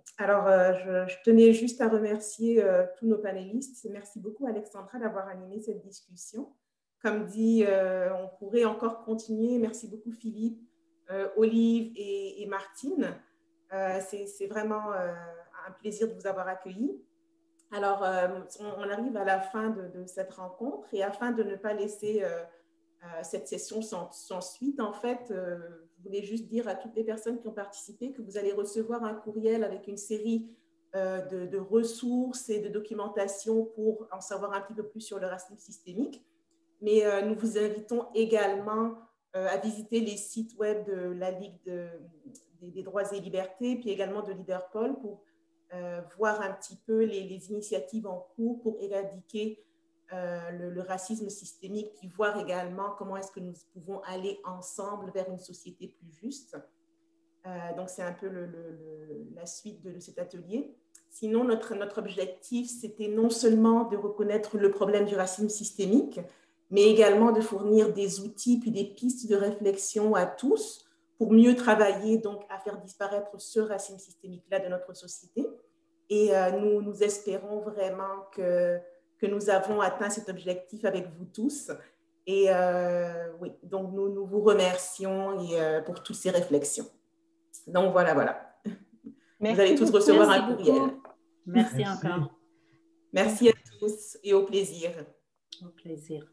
tenais juste à remercier tous nos panélistes. Merci beaucoup, Alexandra, d'avoir animé cette discussion. Comme dit, on pourrait encore continuer. Merci beaucoup, Philippe, Olive et Martine. C'est vraiment un plaisir de vous avoir accueillis. Alors, on arrive à la fin de cette rencontre et afin de ne pas laisser cette session sans suite, en fait, je voulais juste dire à toutes les personnes qui ont participé que vous allez recevoir un courriel avec une série de ressources et de documentation pour en savoir un petit peu plus sur le racisme systémique. Mais nous vous invitons également à visiter les sites web de la Ligue des droits et libertés, puis également de Leaderpol pour voir un petit peu les initiatives en cours pour éradiquer le racisme systémique, puis voir également comment est-ce que nous pouvons aller ensemble vers une société plus juste. Donc, c'est un peu la suite de cet atelier. Sinon, notre objectif, c'était non seulement de reconnaître le problème du racisme systémique, mais également de fournir des outils puis des pistes de réflexion à tous pour mieux travailler donc, à faire disparaître ce racisme systémique-là de notre société. Et nous espérons vraiment que nous avons atteint cet objectif avec vous tous. Et oui, donc nous vous remercions pour toutes ces réflexions. Donc voilà. Merci. Vous allez tous recevoir un courriel. Merci encore. Merci à tous et au plaisir. Au plaisir.